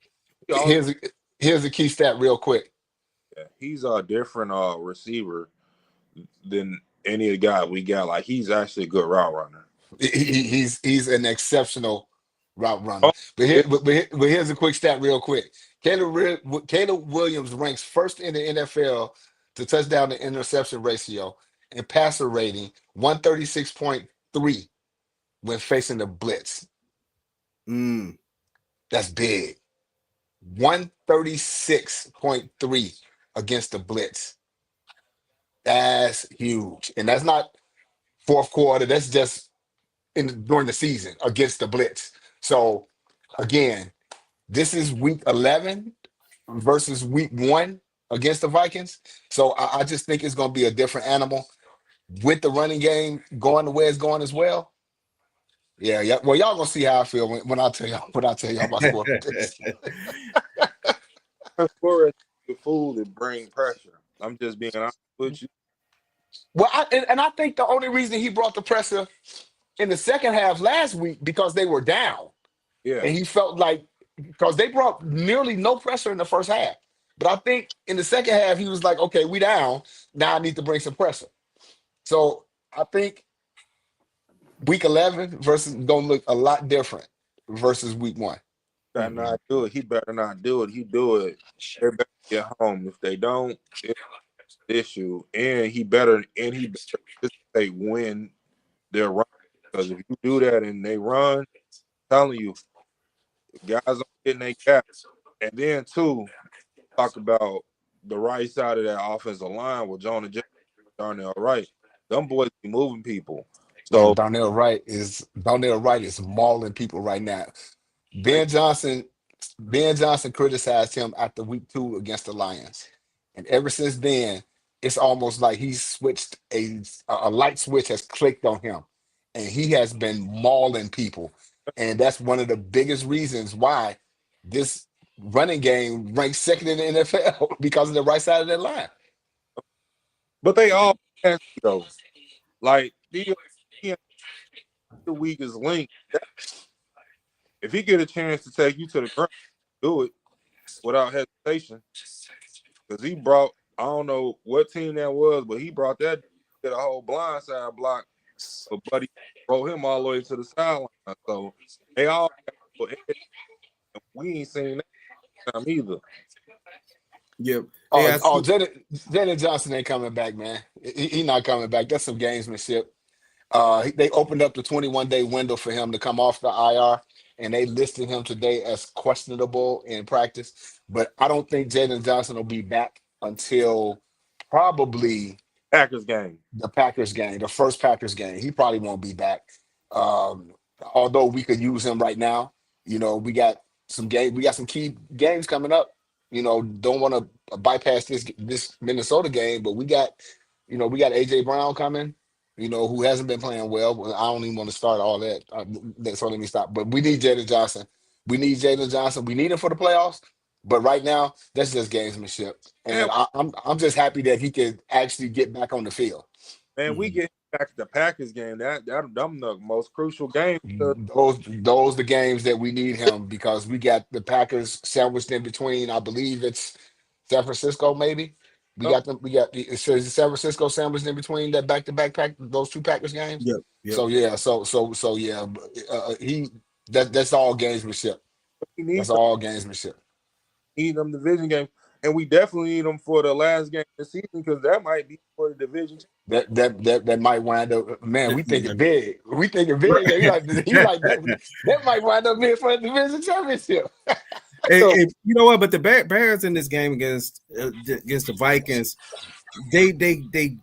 Here's a key stat real quick. Yeah, he's a different receiver than any of the guys we got. Like, he's actually a good route runner. He's an exceptional route runner. Oh, But here's a quick stat real quick. Caleb Williams ranks first in the NFL to touchdown to interception ratio and passer rating 136.3 when facing the blitz. That's big. 136.3 against the blitz. That's huge. And that's not fourth quarter. That's just during the season against the blitz. So again, this is week 11 versus week 1 against the Vikings. So I just think it's going to be a different animal with the running game going the way it's going as well. Yeah. Well, y'all gonna see how I feel when I tell y'all my score picks. Flores is a fool to bring pressure. I'm just being honest with you. Well, I think the only reason he brought the pressure in the second half last week because they were down. Yeah. And he felt like because they brought nearly no pressure in the first half. But I think in the second half, he was like, okay, we down. Now I need to bring some pressure. So I think week 11 versus going to look a lot different versus week 1. Better not do it. He better not do it. He do it. They better get home. If they don't, it's an issue. And he better anticipate when they're running. Because if you do that and they run, I'm telling you, guys don't get in their gap. And then too, talk about the right side of that offensive line with Jonah Jackson, Darnell Wright. Them boys be moving people. So Darnell Wright is mauling people right now. Ben Johnson criticized him after week 2 against the Lions. And ever since then, it's almost like he's switched a light switch has clicked on him. And he has been mauling people. And that's one of the biggest reasons why this running game ranks second in the NFL because of the right side of that line. But they all nasty though. Like the weakest link. If he get a chance to take you to the ground, do it without hesitation. Because he brought, I don't know what team that was, but he brought that to the whole blindside block. But Buddy brought him all the way to the sideline. So they all got edge. We ain't seen that time either. Yep. Jaden Johnson ain't coming back, man. He not coming back. That's some gamesmanship. They opened up the 21-day window for him to come off the IR, and they listed him today as questionable in practice. But I don't think Jaden Johnson will be back until probably Packers game. The first Packers game. He probably won't be back. Although we could use him right now. We got some key games coming up. Don't want to bypass this Minnesota game, but we got AJ Brown coming. Who hasn't been playing well. I don't even want to start all that. So let me stop. But we need Jaden Johnson. We need him for the playoffs. But right now, that's just gamesmanship. And I'm just happy that he could actually get back on the field. Man, we get back to the Packers game. Them the most crucial games. Those the games that we need him because we got the Packers sandwiched in between. I believe it's San Francisco, maybe. It says San Francisco sandwiched in between that back-to-back those two Packers games. Yep. So yeah, that's all gamesmanship. That's all gamesmanship. Need them division game, and we definitely need them for the last game of the season because that might be for the division. That might wind up. Man, we thinking big. We thinking big. That might wind up being for the division championship. You know what? But the Bears in this game against the Vikings, they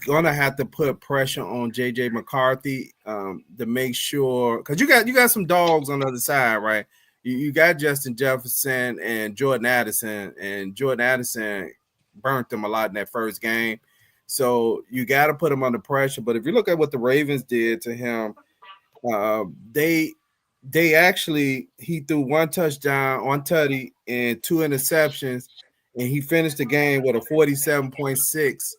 gonna have to put pressure on JJ McCarthy to make sure because you got some dogs on the other side, right? You got Justin Jefferson and Jordan Addison, and Jordan Addison burnt them a lot in that first game. So you got to put him under pressure. But if you look at what the Ravens did to him, he threw one touchdown, one tutty, and 2 interceptions, and he finished the game with a 47.6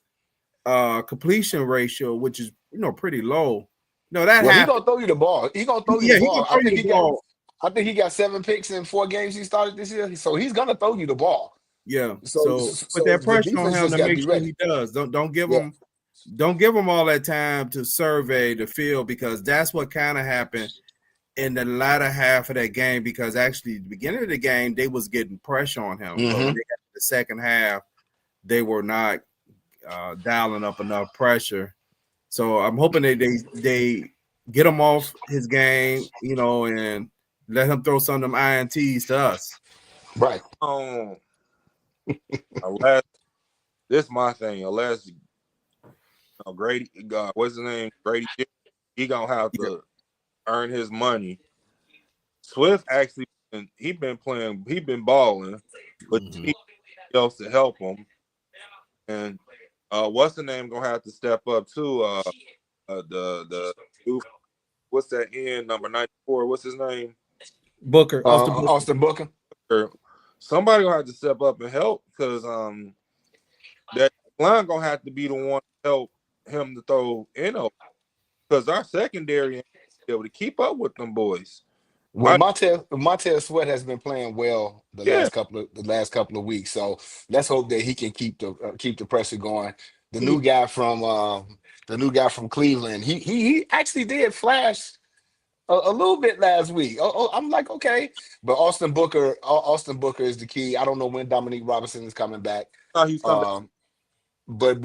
completion ratio, which is pretty low. No, that Well, he happened. gonna throw you the ball. He gonna throw you the Yeah, he can ball. throw you the ball. I think he got 7 picks in 4 games he started this year. So he's gonna throw you the ball. Yeah. So So put so that the pressure on defense him just to got to make be sure ready. he does. Don't give Yeah. him all that time to survey the field, because that's what kind of happened in the latter half of that game, because actually the beginning of the game they was getting pressure on him. But when they got to the second half, they were not dialing up enough pressure. So I'm hoping they get him off his game, and let him throw some of them INTs to us. Right. Unless this my thing. Unless Grady, what's his name? Grady, he gonna have to earn his money. Swift actually, he been balling, but he needs else to help him. And what's the name gonna have to step up too? The what's that end number 94? What's his name? Booker, Austin Booker. Somebody gonna have to step up and help, because that line gonna have to be the one to help him to throw because our secondary ain't able to keep up with them boys. Well, Montez Sweat has been playing well the last couple of weeks, so let's hope that he can keep the pressure going. The new guy from Cleveland, he actually did flash a little bit last week. I'm like, okay, but Austin Booker is the key. I don't know when Dominique Robinson is coming back. He's coming back. But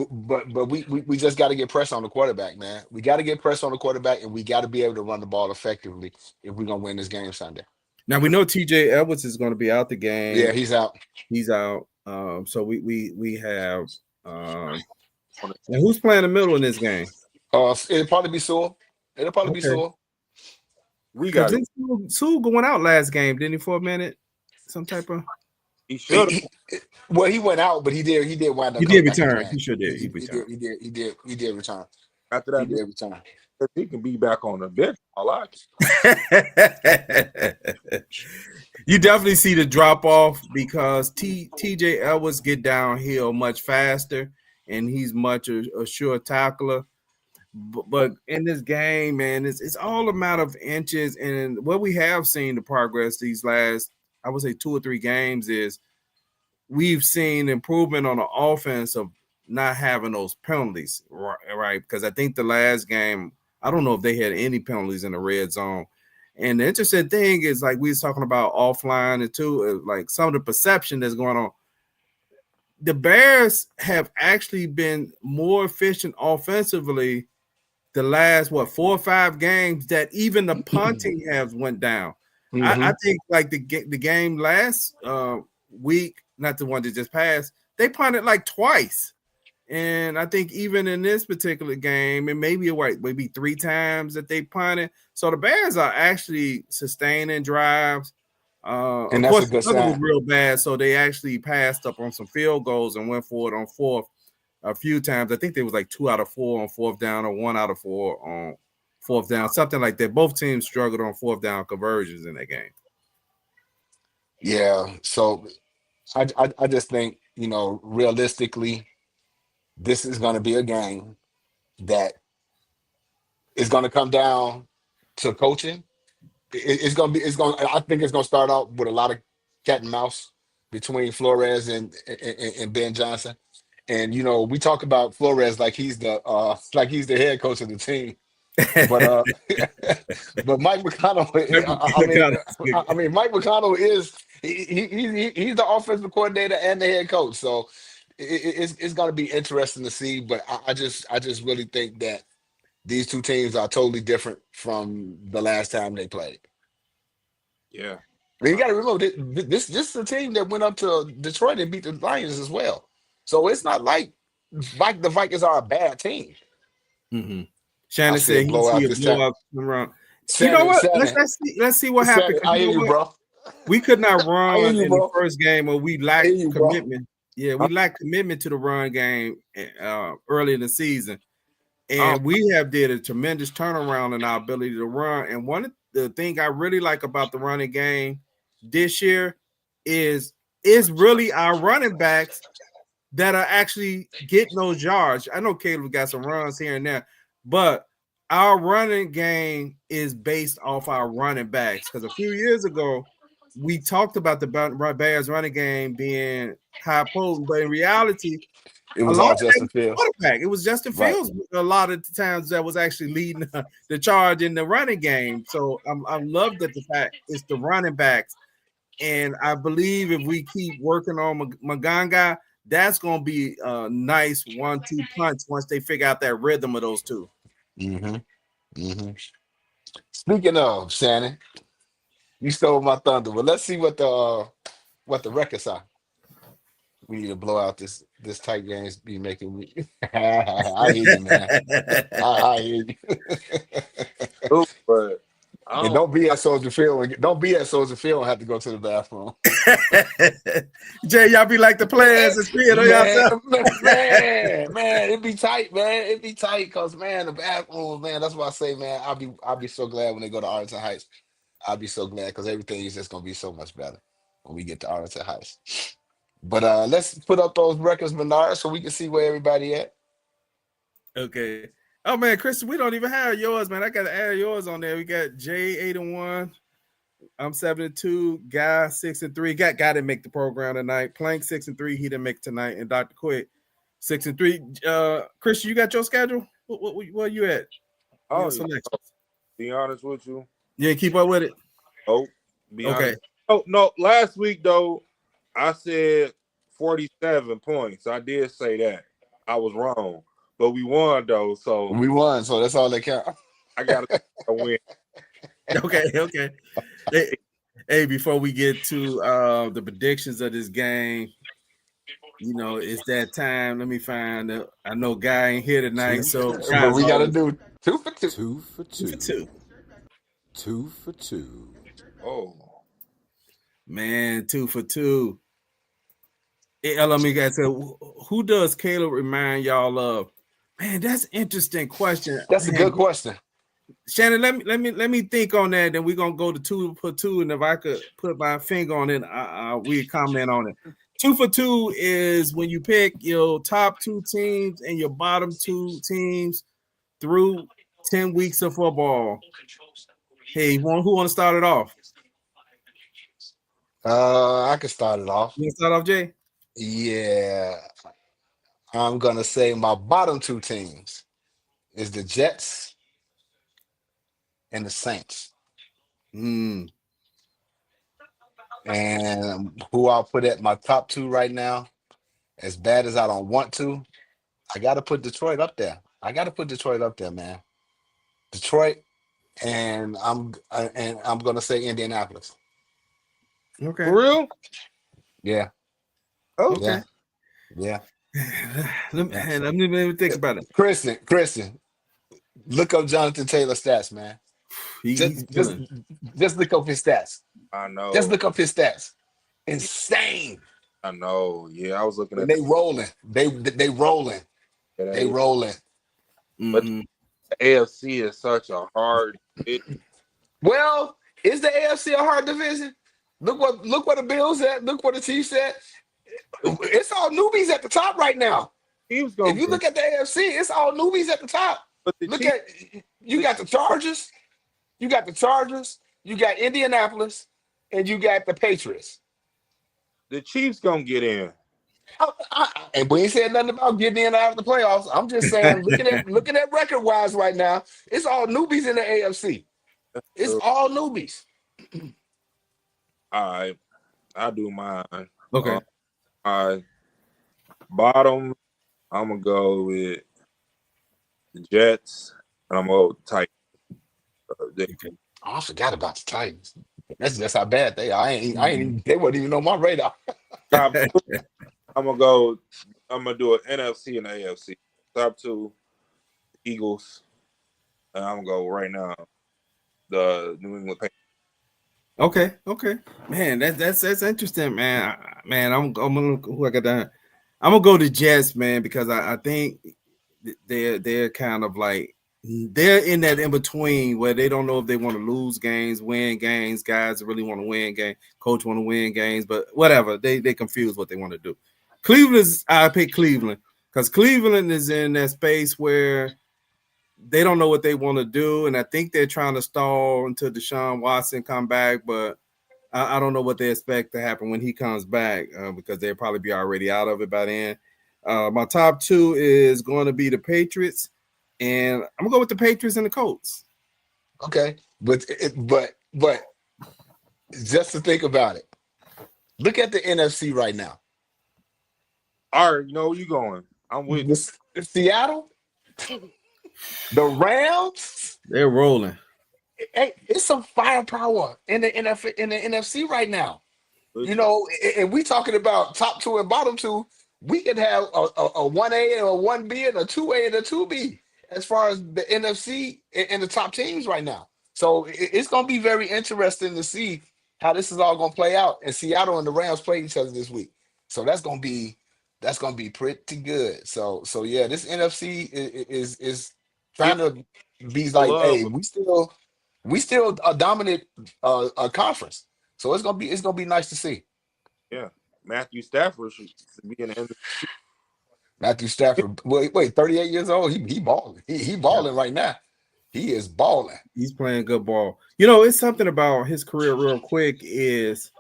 we just got to get pressure on the quarterback, man. We got to get pressure on the quarterback, and we got to be able to run the ball effectively if we're gonna win this game Sunday. Now we know TJ Edwards is going to be out the game. Yeah, he's out. He's out. So we have and who's playing the middle in this game? It'll probably be Sewell. Be Sewell. We got Sewell going out last game, didn't he, for a minute? Some type of. He should. Well, he went out, but he did wind up. He did return. He sure did. He did return. After that, he did return. He can be back on the bench a lot. You definitely see the drop off because TJ Edwards get downhill much faster, and he's much a sure tackler. But in this game, man, it's all a matter of inches. And what we have seen the progress these last, I would say, 2 or 3 games is we've seen improvement on the offense of not having those penalties, right? Because I think the last game, I don't know if they had any penalties in the red zone. And the interesting thing is, like we was talking about offline and too, like some of the perception that's going on. The Bears have actually been more efficient offensively the last 4 or 5 games that even the punting has went down. I think like the game last week, not the one that just passed, they punted like twice. And I think even in this particular game, it may be maybe 3 times that they punted. So the Bears are actually sustaining drives. And of that's course, a good the weather was sign. real bad, so they actually passed up on some field goals and went for it on 4th a few times. I think there was like 2 out of 4 on 4th down or 1 out of 4 on 4th down, something like that. Both teams struggled on 4th down conversions in that game. Yeah, so I just think, realistically, this is going to be a game that is going to come down to coaching. I think it's going to start out with a lot of cat and mouse between Flores and Ben Johnson. And we talk about Flores like he's the head coach of the team. But but Mike McConnell, Mike McConnell is he's the offensive coordinator and the head coach. So it's going to be interesting to see. But I just really think that these two teams are totally different from the last time they played. Yeah, You got to remember this is a team that went up to Detroit and beat the Lions as well. So it's not like the Vikings are a bad team. Mm-hmm. Shannon said he see a blowout around. Saturday, you know what? Saturday. Let's see what happens. I hear you, bro. We could not run in bro. the first game, or we lacked commitment. Bro. Yeah, we lacked commitment to the run game early in the season, and we have did a tremendous turnaround in our ability to run. And one of the things I really like about the running game this year is really our running backs that are actually getting those yards. I know Caleb got some runs here and there, but our running game is based off our running backs. Because a few years ago, we talked about the Bears running game being high potent, but in reality, It a was lot all of that Justin was Fields. quarterback. It was Justin Right. Fields a lot of the times that was actually leading the charge in the running game. So I love that the fact it's the running backs. And I believe if we keep working on Maganga, that's going to be a nice 1-2 punch once they figure out that rhythm of those two. Mm-hmm. Mm-hmm. Speaking of Shannon, you stole my thunder. But let's see what the records are. We need to blow out this tight games be making me. I hear you, man. I hear you. Ooh, but I And don't. don't be at Soldier Field. Don't be at Soldier Field and have to go to the bathroom. Jay, y'all be like the players and spit on yourself. Man, it'd be tight, man. It'd be tight because man, the bathroom, man. That's why I say, man, I'll be so glad when they go to Arlington Heights. I'll be so glad because everything is just gonna be so much better when we get to Arlington Heights. But let's put up those records, Menard, so we can see where everybody at. Okay. Oh man, Christian, we don't even have yours, man. I gotta add yours on there. We got Jay 8-1. I'm 7-2. Guy 6-3. Got didn't make the program tonight. Plank 6-3. He didn't make tonight. And Dr. Quick 6-3. Christian, you got your schedule? Where you at? Oh, Selections. be honest with you. Yeah, keep up with it. Oh, be Okay. honest. Oh no, last week though, I said 47 points. I did say that. I was wrong, but we won though, so We won, so that's all that count. I got to win. Okay. Hey, before we get to the predictions of this game, you know, it's that time. Let me find out. I know Guy ain't here tonight, so But we gotta do 2 for 2. 2 for 2. 2. 2 for 2. Oh, Man, 2 for 2. Hey, let me guys say, who does Caleb remind y'all of? Man, that's an interesting question. That's a good question. Shannon, let me think on that. Then we're gonna go to 2 for 2, and if I could put my finger on it, we comment on it. 2 for 2 is when you pick your top 2 teams and your bottom 2 teams through 10 weeks of football. Hey, who want to start it off? I can start it off. You want to start off, Jay? Yeah. I'm gonna say my bottom 2 teams is the Jets and the Saints. Mm. And who I'll put at my top 2 right now, as bad as I don't want to, I got to put Detroit up there. Man. Detroit, and I'm gonna say Indianapolis. Okay. for real? Yeah. Oh, Okay. Yeah. Let me think about it. Christian, look up Jonathan Taylor stats, man. Just look up his stats. I know. Just look up his stats. Insane. I know. Yeah, I was looking at. And they rolling. They rolling. that. They rolling. But Mm-hmm. the AFC is such a hard. Well, is the AFC a hard division? Look what the Bills at. Look what the Chiefs at. It's all newbies at the top right now. If If you look at the AFC, it's all newbies at the top. Look at you got the Chargers, you got Indianapolis, and you got the Patriots. the Chiefs gonna get in. And we ain't said nothing about getting in out of the playoffs. I'm just saying, looking at record wise right now, it's all newbies in the AFC. It's all newbies. All right, I'll do mine. Okay. Bottom, I'm gonna go with the Jets, and I'm gonna go with the Titans. Oh, I forgot about the Titans. That's how bad they are. They wouldn't even on my radar. Top two, I'm gonna do an NFC and AFC. Top 2, Eagles. And I'm gonna go right now, the New England Patriots. Okay. Man, that's interesting, man. I'm gonna look who I got down. I'm gonna go to Jets, man, because I think they're kind of like they're in that in between where they don't know if they want to lose games, win games. Guys really want to win games. Coach want to win games, but whatever. They confuse what they want to do. I pick Cleveland because Cleveland is in that space where they don't know what they want to do, and I think they're trying to stall until Deshaun Watson come back, but I don't know what they expect to happen when he comes back because they'll probably be already out of it by then. My top two is going to be the Patriots, and I'm gonna go with the Patriots and the Colts. Okay, but just to think about it, look at the NFC right now. All right, you know where you going. I'm with you. Seattle, the Rams. They're rolling. Hey, it's some firepower in the NFC right now. You know, and we talking about top two and bottom two. We could have a 1A and a 1B and a 2A and a 2B as far as the NFC and the top teams right now. So it's going to be very interesting to see how this is all going to play out. And Seattle and the Rams play each other this week, so that's going to be pretty good. So yeah, this NFC is trying to be like, hey, we still a dominant a conference. So it's gonna be nice to see. Yeah, Matthew Stafford should be in the end. Matthew Stafford, wait, 38 years old. He balling. He balling right now. He is balling. He's playing good ball. You know, it's something about his career real quick is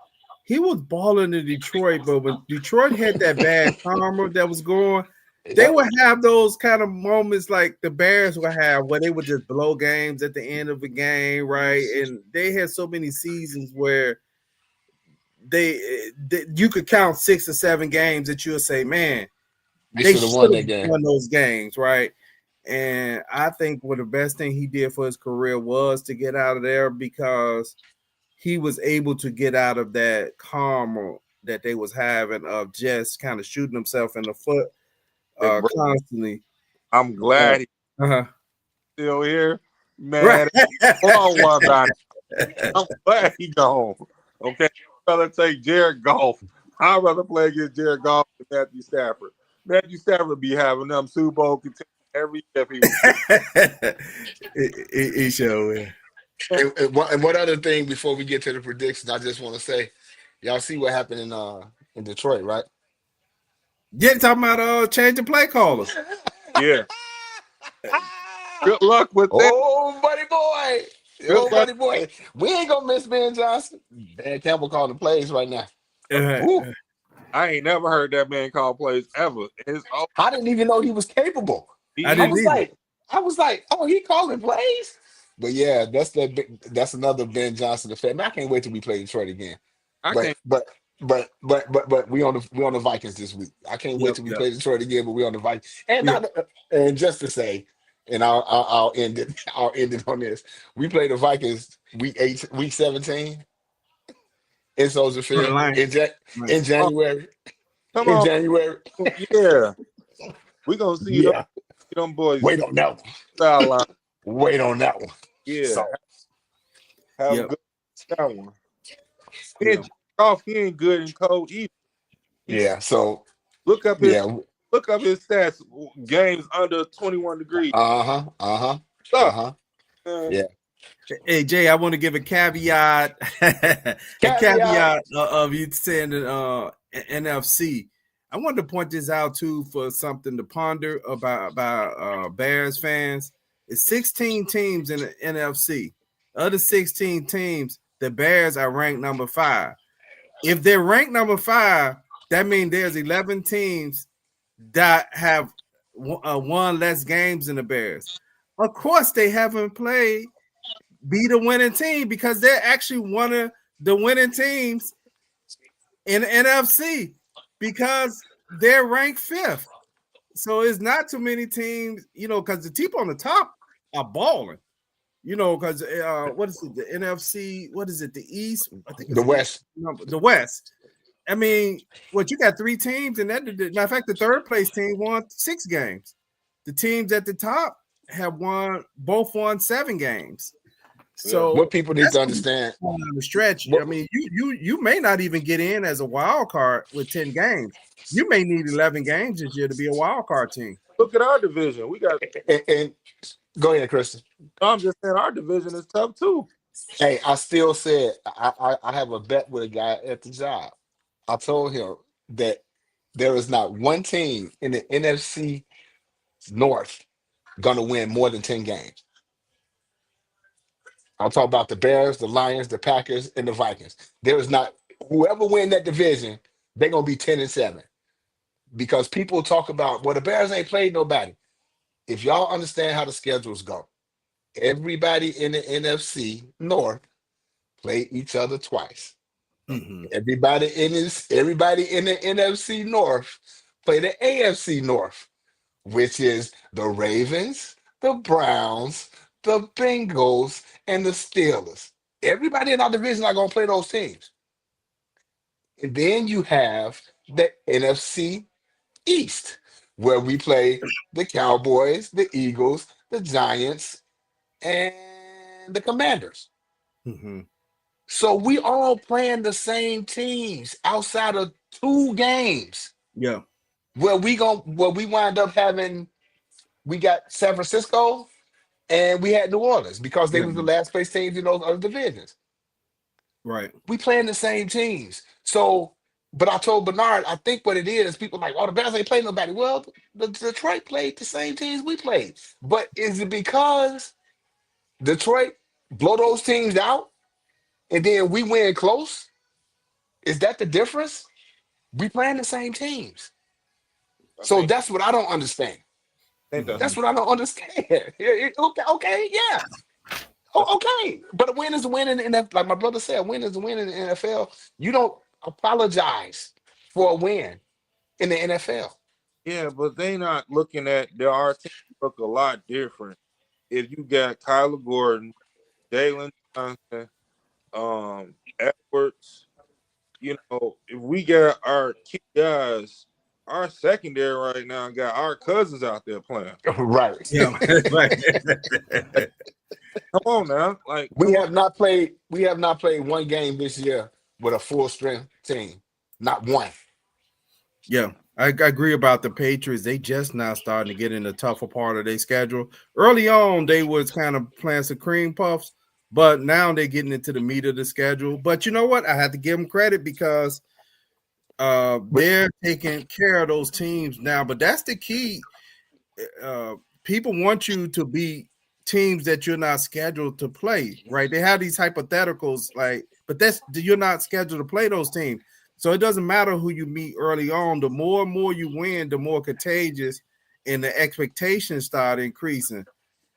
he was balling in Detroit, but when Detroit had that bad karma that was going, they would have those kind of moments like the Bears would have where they would just blow games at the end of the game, right? And they had so many seasons where you could count 6 or 7 games that you'll say, man, they should have won that game. Won those games, right? And I think the best thing he did for his career was to get out of there because he was able to get out of that karma that they was having of just kind of shooting himself in the foot constantly. I'm glad he's still here, man. I'm glad he gone. Okay, I'd rather take Jared Goff. I'd rather play against Jared Goff than Matthew Stafford. Matthew Stafford be having them Super Bowl contenders every year. He sure. And one other thing before we get to the predictions, I just want to say, y'all see what happened in Detroit, right? Yeah, talking about changing play callers. Yeah. Good luck with that. Oh, buddy boy. We ain't gonna miss Ben Johnson. Dan Campbell calling the plays right now. I ain't never heard that man call plays ever. I didn't even know he was capable. I was like, oh, he calling plays. But yeah, that's another Ben Johnson effect. Man, I can't wait till we play Detroit again. But we on the Vikings this week. I can't wait till we play Detroit again. But we on the Vikings. And just to say, and I'll end it. I'll end it on this. We play the Vikings week 17 in Soldier Field in January. Come on. January. Yeah, we gonna see them boys. Wait on that one. Wait on that one. Yeah. So, have a good that one. He ain't good in cold either. So look up his stats. Games under 21 degrees. Yeah. Hey Jay, I want to give a caveat. caveat of you saying that NFC. I wanted to point this out too for something to ponder about Bears fans. It's 16 teams in the NFC. Other 16 teams, the Bears are ranked number 5. If they're ranked number 5, that means there's 11 teams that have won less games than the Bears. Of course, they haven't be the winning team because they're actually one of the winning teams in the NFC because they're ranked 5th. So it's not too many teams, because the team on the top are balling, because what is it? The NFC, what is it? The East? I think it's the West. The West. I mean, you got 3 teams, and that matter of fact, the third place team won 6 games. The teams at the top have both won 7 games. So what people need to understand on the stretch, I mean, you may not even get in as a wild card with 10 games. You may need 11 games this year to be a wild card team. Look at our division. We got and go ahead, Kristen. I'm just saying our division is tough too. Hey, I still said I have a bet with a guy at the job. I told him that There is not one team in the NFC North going to win more than 10 games. I'll talk about the Bears, the Lions, the Packers, and the Vikings. There is not whoever win that division, they're going to be 10-7. Because people talk about, well, the Bears ain't played nobody. If y'all understand how the schedules go, everybody in the NFC North play each other twice. Mm-hmm. Everybody in the NFC North play the AFC North, which is the Ravens, the Browns, the Bengals, and the Steelers. Everybody in our division are going to play those teams. And then you have the NFC East, where we play the Cowboys, the Eagles, the Giants, and the Commanders. Mm-hmm. So we all playing the same teams outside of 2 games. Yeah. Where we wind up having, we got San Francisco and we had New Orleans because they Yeah. was the last place teams in those other divisions. Right. We playing the same teams. So, but I told Bernard, I think what it is, people like, oh, the Bears ain't playing nobody. Well, the Detroit played the same teams we played. But is it because Detroit blow those teams out and then we win close? Is that the difference? We playing the same teams. I So think, that's what I don't understand. I think that's That's what I don't understand. Okay, yeah. Okay. But a win is a win in the NFL. Like my brother said, a win is a win in the NFL. You don't apologize for a win in the NFL. yeah, but they not looking at our team look a lot different. If you got Kyler Gordon, Jalen Johnson, Edwards, if we got our key guys, our secondary right now got our cousins out there playing. Right. Yeah. Right. Come on now, like We come on. have not played one game this year with a full strength team. Not one. Yeah, I agree about the Patriots. They just now starting to get in the tougher part of their schedule. Early on, they was kind of playing some cream puffs, but now they're getting into the meat of the schedule. But you know what? I have to give them credit because they're taking care of those teams now. But that's the key. People want you to be teams that you're not scheduled to play, right? They have these hypotheticals, but you're not scheduled to play those teams. So it doesn't matter who you meet early on. The more and more you win, the more contagious and the expectations start increasing.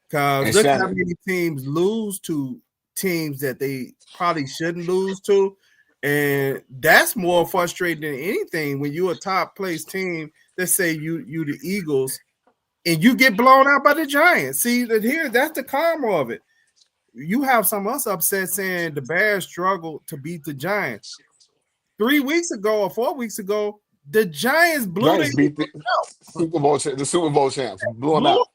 Because look how many teams lose to teams that they probably shouldn't lose to. And that's more frustrating than anything when you're a top place team. Let's say you the Eagles, and you get blown out by the Giants. See, that's the karma of it. You have some of us upset saying the Bears struggled to beat the Giants. 3 weeks ago or 4 weeks ago, the Giants Giants beat the Super Bowl champs. Blew them out.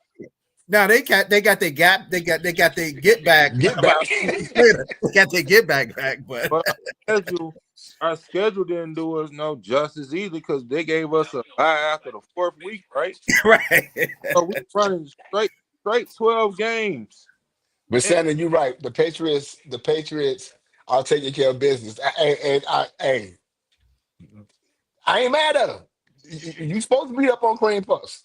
Now they got their gap. They got their get back. Get back. They got their get back. But our schedule didn't do us no justice either because they gave us a bye after the 4th week, right? Right. So we running straight 12 games. But Shannon, you're right. The Patriots are taking care of business. I ain't mad at them. You supposed to beat up on cream puffs.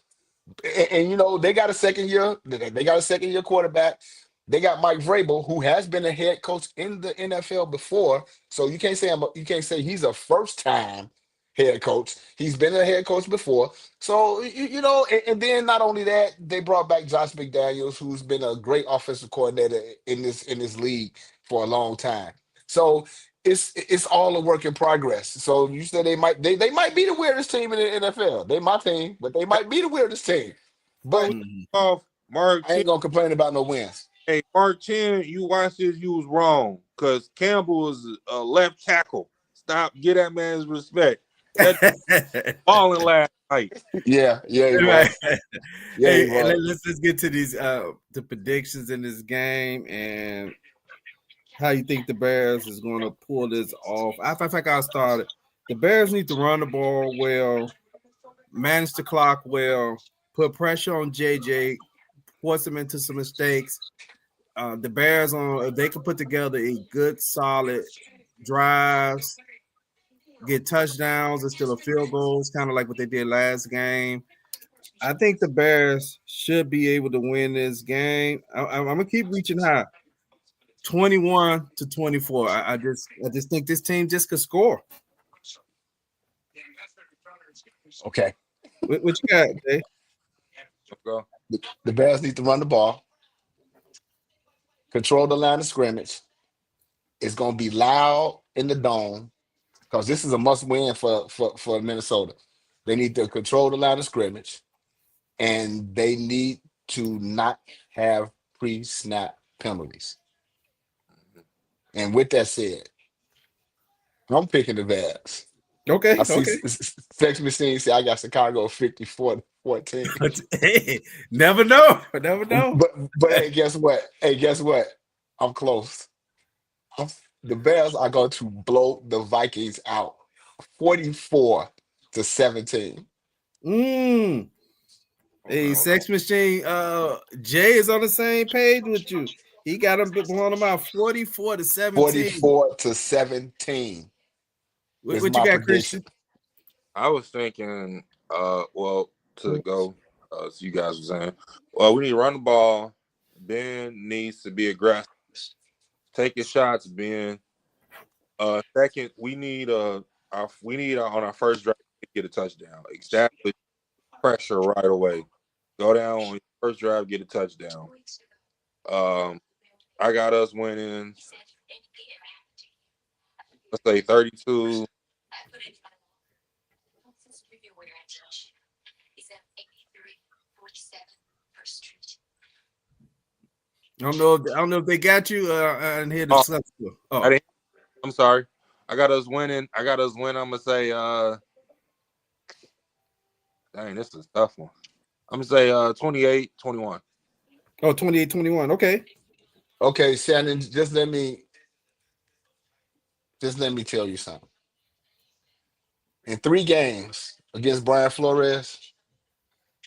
And they got a second year. They got a second year quarterback. They got Mike Vrabel, who has been a head coach in the NFL before. So you can't say he's a first time head coach. He's been a head coach before. So and then not only that, they brought back Josh McDaniels, who's been a great offensive coordinator in this league for a long time. So it's all a work in progress. So you said they might be the weirdest team in the NFL. They my team, but they might be the weirdest team. But Mark, I ain't gonna complain about no wins. Hey, Mark Chin, you watch this, you was wrong. Because Campbell was a left tackle. Stop, get that man's respect. That balling last night. Yeah, he right. was. Yeah, he was. Let's get to these the predictions in this game and how you think the Bears is going to pull this off. I think I'll start it. The Bears need to run the ball well, manage the clock well, put pressure on JJ, force him into some mistakes. The Bears, if they can put together a good, solid drives, get touchdowns instead of field goals, kind of like what they did last game. I think the Bears should be able to win this game. I'm gonna keep reaching high, 21-24. I just think this team just could score. Okay. What you got, Jay? Go. The Bears need to run the ball, control the line of scrimmage. It's going to be loud in the dome because this is a must-win for Minnesota. They need to control the line of scrimmage, and they need to not have pre-snap penalties. And with that said, I'm picking the Bears. Okay, I see okay. Sex Machine say I got Chicago 54-14. Hey, never know. Never know. But hey, guess what? I'm close. The Bears are going to blow the Vikings out 44-17. Hey, Sex Machine, Jay is on the same page with you. He got them blowing them out 44-17. 44-17. What you got, Christian? I was thinking, well, to go, as you guys were saying, well, we need to run the ball. Ben needs to be aggressive. Take your shots, Ben. Second, we need on our first drive to get a touchdown. Establish pressure right away. Go down on your first drive, get a touchdown. I got us winning, let's say 32. I don't know if they got you and here to I'm sorry. I got us winning. I'm gonna say dang, this is a tough one. I'm gonna say 28-21. Oh, 28-21. Okay, Shannon, just let me tell you something. In 3 games against Brian Flores,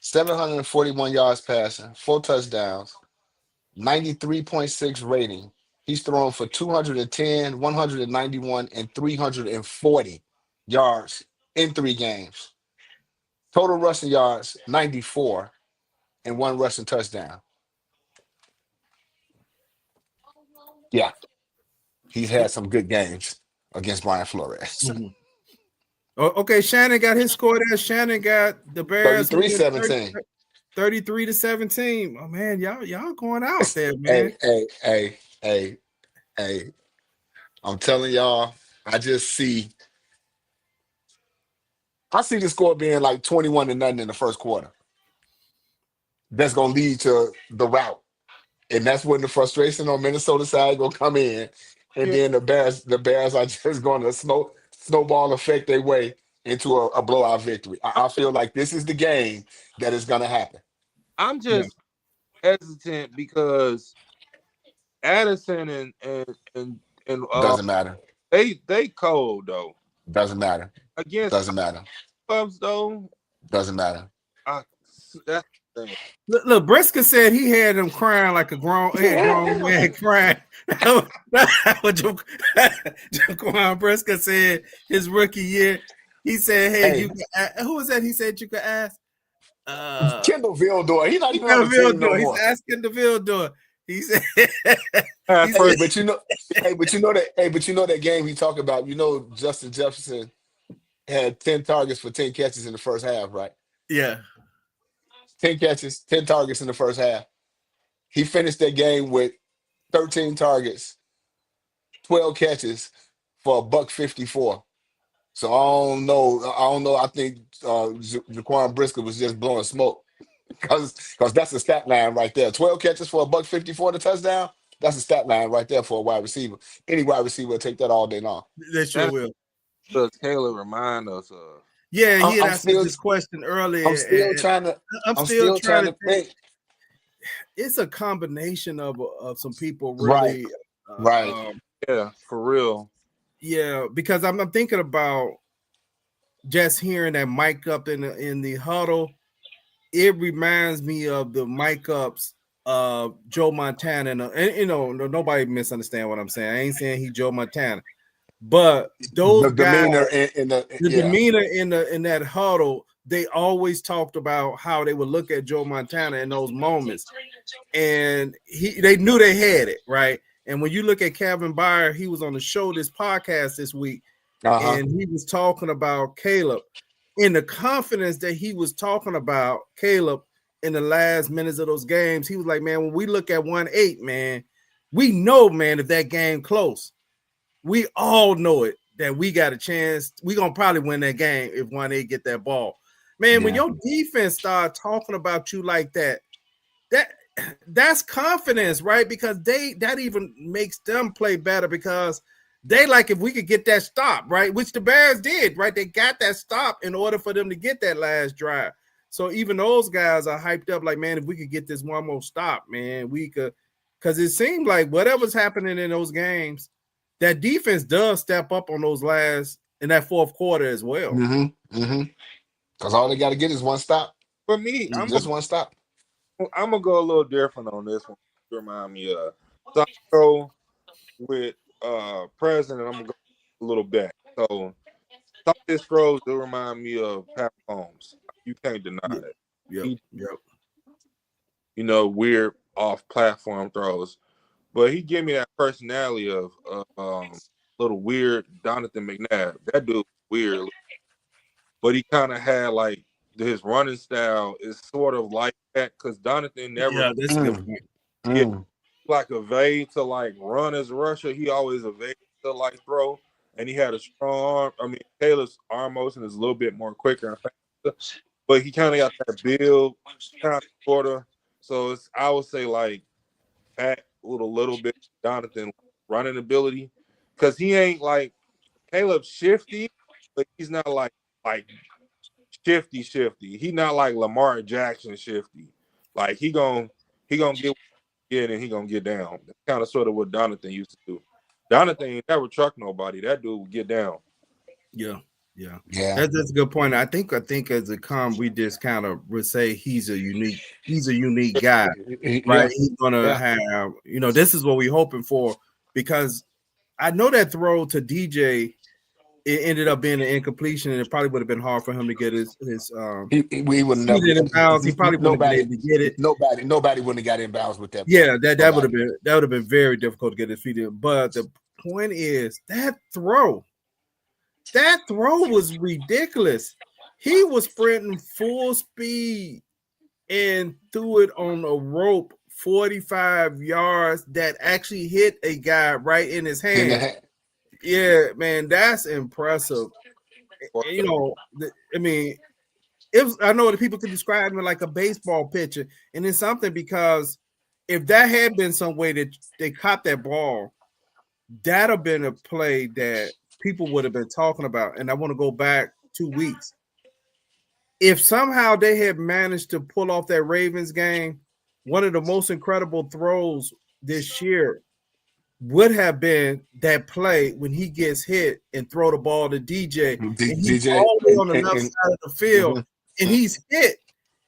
741 yards passing, 4 touchdowns, 93.6 rating. He's thrown for 210, 191, and 340 yards in 3 games. Total rushing yards, 94, and 1 rushing touchdown. Yeah. He's had some good games against Brian Flores. Mm-hmm. Okay, Shannon got his score there. Shannon got the Bears 33-17. 33-17. Oh man, y'all going out there, man. Hey. I'm telling y'all, I see the score being like 21-0 in the first quarter. That's gonna lead to the rout. And that's when the frustration on Minnesota side gonna come in. And then the Bears are just gonna snowball affect their way into a blowout victory. I feel like this is the game that is gonna happen. I'm just hesitant because Addison and doesn't matter. They cold though. Doesn't matter. Doesn't matter. Clubs though. Doesn't matter. That's the thing. Look, Briscoe said he had him crying like a grown man crying. What Jaquan Briscoe said his rookie year. He said, "Hey, you can, who was that?" He said you could ask Kendall Vildor. He's not even on the team no more. He's asking the Vildor. He said, but you know that game he talked about. You know, Justin Jefferson had 10 targets for 10 catches in the first half, right? Yeah. 10 catches, 10 targets in the first half. He finished that game with 13 targets, 12 catches for $154. So I don't know. I think Jaquan Briscoe was just blowing smoke because that's a stat line right there. 12 catches for $154 the touchdown. That's a stat line right there for a wide receiver. Any wide receiver will take that all day long. They sure will. Does Taylor remind us of? Yeah, he had asked this question earlier. I'm still trying to think. It's a combination of some people really. Right. Yeah, for real. Yeah, because I'm thinking about just hearing that mic up in the huddle. It reminds me of the mic ups of Joe Montana, and you know, nobody misunderstand what I'm saying. I ain't saying he Joe Montana, But The those guys, demeanor in the the yeah. demeanor in that huddle, they always talked about how they would look at Joe Montana in those moments, and they knew they had it right. And when you look at Kevin Byer, he was on the show, this podcast this week, Uh-huh. and he was talking about Caleb in the confidence that he was talking about Caleb in the last minutes of those games. He was like, man, when we look at 1-8, man, we know, man, if that game close, we all know it that we got a chance. We're gonna probably win that game if 1-8 get that ball. Man, when Yeah. your defense start talking about you like that, that's confidence, right? Because that even makes them play better because they like if we could get that stop, right? Which the Bears did, right? They got that stop in order for them to get that last drive. So even those guys are hyped up, like, man, if we could get this one more stop, man, we could. Because it seemed like whatever's happening in those games, that defense does step up on those last in that fourth quarter as well. Because all they got to get is one stop. For me, Just one stop. I'm gonna go a little different on this one. Remind me of so I go with President. I'm gonna go a little back. So some of his throws do remind me of Pat Mahomes. You can't deny it. Yep. Weird off platform throws, but he gave me that personality of little weird Jonathan McNabb. That dude was weird, but he kind of had like his running style is sort of like that because Jonathan never. Yeah, that's a good point. Yeah, like evade to like run as a rusher. He always evade to like throw, and he had a strong arm. I mean, Caleb's arm motion is a little bit more quicker and faster, but he kind of got that build, kind of shorter. So I would say like Pat with a little bit Jonathan running ability, because he ain't like Caleb's shifty, but he's not like shifty. He not like Lamar Jackson shifty. Like he gonna get and he gonna get down. That's kind of sort of what Jonathan used to do. Jonathan ain't never truck nobody. That dude would get down. Yeah. That's a good point. I think as a we just kind of would say he's a unique guy, right? He's gonna have, this is what we're hoping for, because I know that throw to DJ, it ended up being an incompletion, and it probably would have been hard for him to get his we would never in bounds. He probably wouldn't have been able to get it. Nobody wouldn't have got in bounds with that. Yeah, that would have been very difficult to get his feet in. But the point is that throw was ridiculous. He was sprinting full speed and threw it on a rope 45 yards that actually hit a guy right in his hand. Yeah, man, that's impressive. I mean, I know that people could describe him like a baseball pitcher, and it's something, because if that had been some way that they caught that ball, that'd have been a play that people would have been talking about. And I want to go back 2 weeks. If somehow they had managed to pull off that Ravens game, one of the most incredible throws this year would have been that play when he gets hit and throw the ball to DJ. And he's all the way on the left side of the field, and he's hit.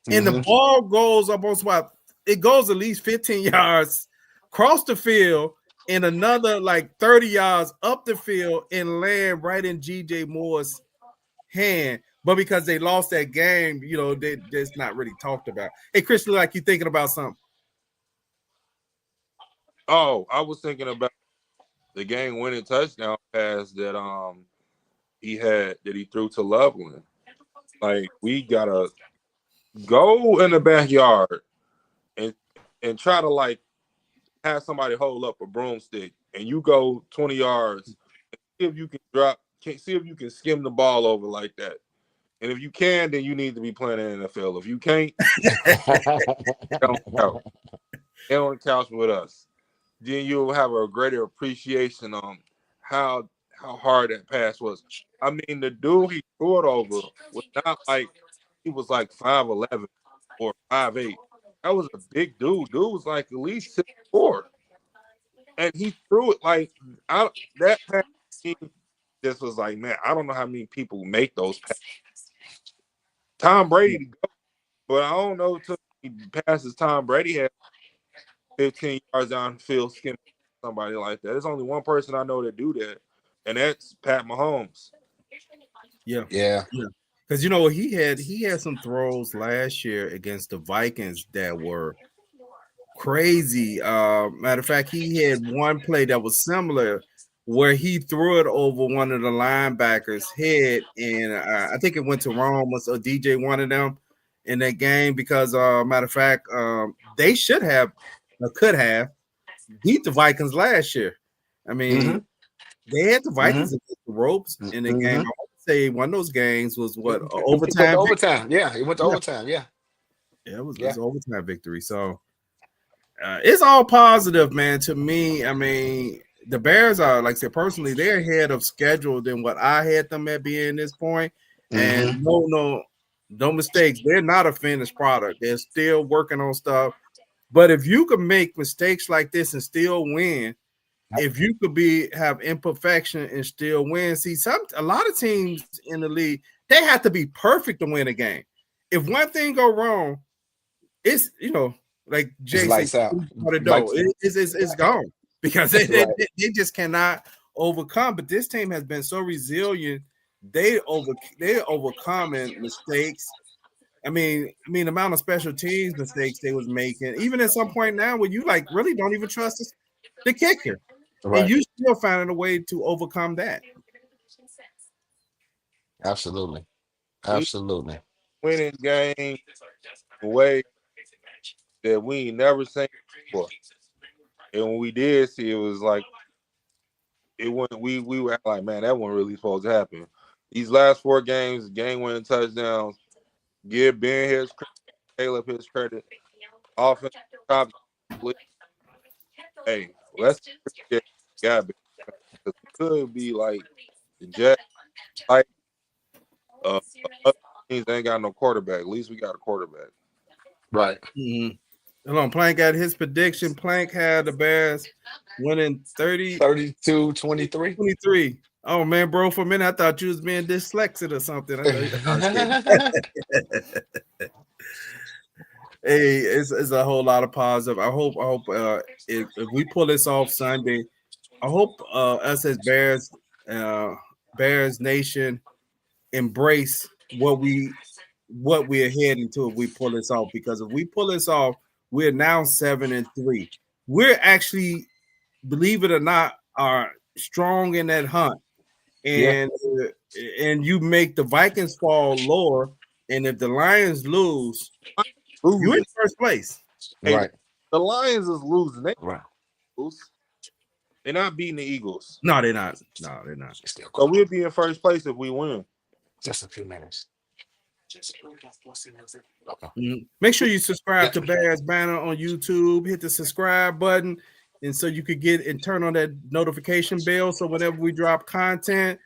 And the ball goes up on spot. It goes at least 15 yards across the field and another like 30 yards up the field and land right in GJ Moore's hand. But because they lost that game, that's not really talked about. Hey, Chris, look like you thinking about something. Oh, I was thinking about the game-winning touchdown pass that he threw to Loveland. Like, we gotta go in the backyard and try to like have somebody hold up a broomstick, and you go 20 yards and see if you can skim the ball over like that. And if you can, then you need to be playing in the NFL. If you can't, get on the couch with us. Then you'll have a greater appreciation on how hard that pass was. I mean, the dude he threw it over was not like he was like 5'11" or 5'8". That was a big dude. Dude was like at least 6'4". And he threw it like that pass just was like, man, I don't know how many people make those passes. Tom Brady, but I don't know until he passes Tom Brady had 15 yards down the field skimming somebody like that. There's only one person I know that do that. and that's Pat Mahomes. Yeah. Yeah. Because he had some throws last year against the Vikings that were crazy. Matter of fact, he had one play that was similar where he threw it over one of the linebackers' head, and I think it went to Rome. Was DJ one of them in that game? Because matter of fact, they should have or could have beat the Vikings last year. I mean, they had the Vikings against the ropes in the game. I want to say one of those games was what It went to overtime. overtime. Yeah, it went to overtime. Yeah. Yeah, it was overtime victory. So it's all positive, man. To me, I mean, the Bears are, like I said, personally, they're ahead of schedule than what I had them at being this point. And no mistakes. They're not a finished product. They're still working on stuff. But if you can make mistakes like this and still win, if you could have imperfection and still win, see, a lot of teams in the league, they have to be perfect to win a game. If one thing go wrong, it's like Jay lights said, out. It's gone because they just cannot overcome. But this team has been so resilient. They're overcoming mistakes. I mean, the amount of special teams mistakes they was making, even at some point now where you really don't even trust the kicker. Right. And you still finding a way to overcome that. Absolutely. Winning game in a way that we ain't never seen before. And when we did see, it was like it went. We were like, man, that wasn't really supposed to happen. These last 4 games, game-winning touchdowns. Give Ben his credit, Caleb his credit. Offense, top. Hey, let's appreciate the guy because it could be like the Jets, like other teams ain't got no quarterback. At least we got a quarterback. Right. Hold on, Plank had his prediction. Plank had the Bears winning 32-23. 23. Oh man, bro, for a minute I thought you was being dyslexic or something. Hey, it's a whole lot of positive. I hope if we pull this off Sunday, I hope us as Bears Nation embrace what we're heading to if we pull this off. Because if we pull this off, we're now 7-3. We're actually, believe it or not, are strong in that hunt. And you make the Vikings fall lower, and if the Lions lose, you're in first place. Hey, right. The Lions is losing. They're not beating the Eagles. No, they're not. No, they're not. So we'll be in first place if we win. Just a few minutes. Make sure you subscribe to Bears Banter on YouTube. Hit the subscribe button, and so you could turn on that notification bell. So whenever we drop content,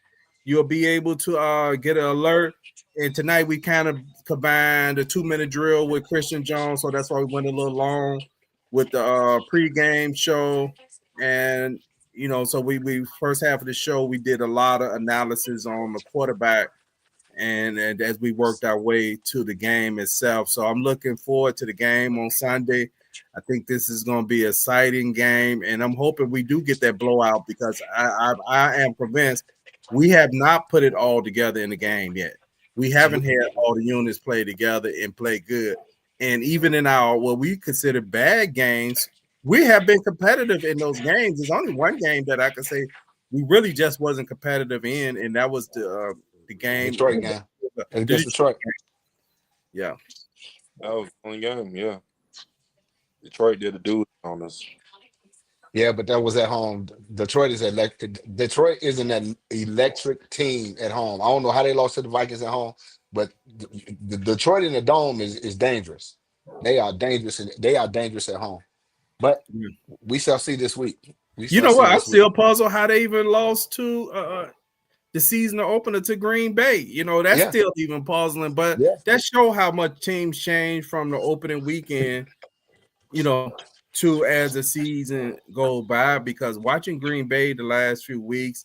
you'll be able to get an alert. And tonight we kind of combined a 2-minute drill with Christian Jones, so that's why we went a little long with the pregame show. And so we first half of the show we did a lot of analysis on the quarterback. And as we worked our way to the game itself. So I'm looking forward to the game on Sunday. I think this is going to be an exciting game, and I'm hoping we do get that blowout because I am convinced we have not put it all together in the game yet. We haven't had all the units play together and play good. And even in our what we consider bad games, we have been competitive in those games. There's only one game that I can say we really just wasn't competitive in, and that was the game. Detroit game. Against Detroit. Yeah. That was the only game, yeah. Detroit did a dude on us. Yeah, but that was at home. Detroit is an electric team at home. I don't know how they lost to the Vikings at home, but the Detroit in the dome is dangerous. They are dangerous and they are dangerous at home. But we shall see this week. You know what? I'm still puzzled how they even lost to the season opener to Green Bay. That's still even puzzling, but that show how much teams change from the opening weekend, to as the season goes by, because watching Green Bay the last few weeks,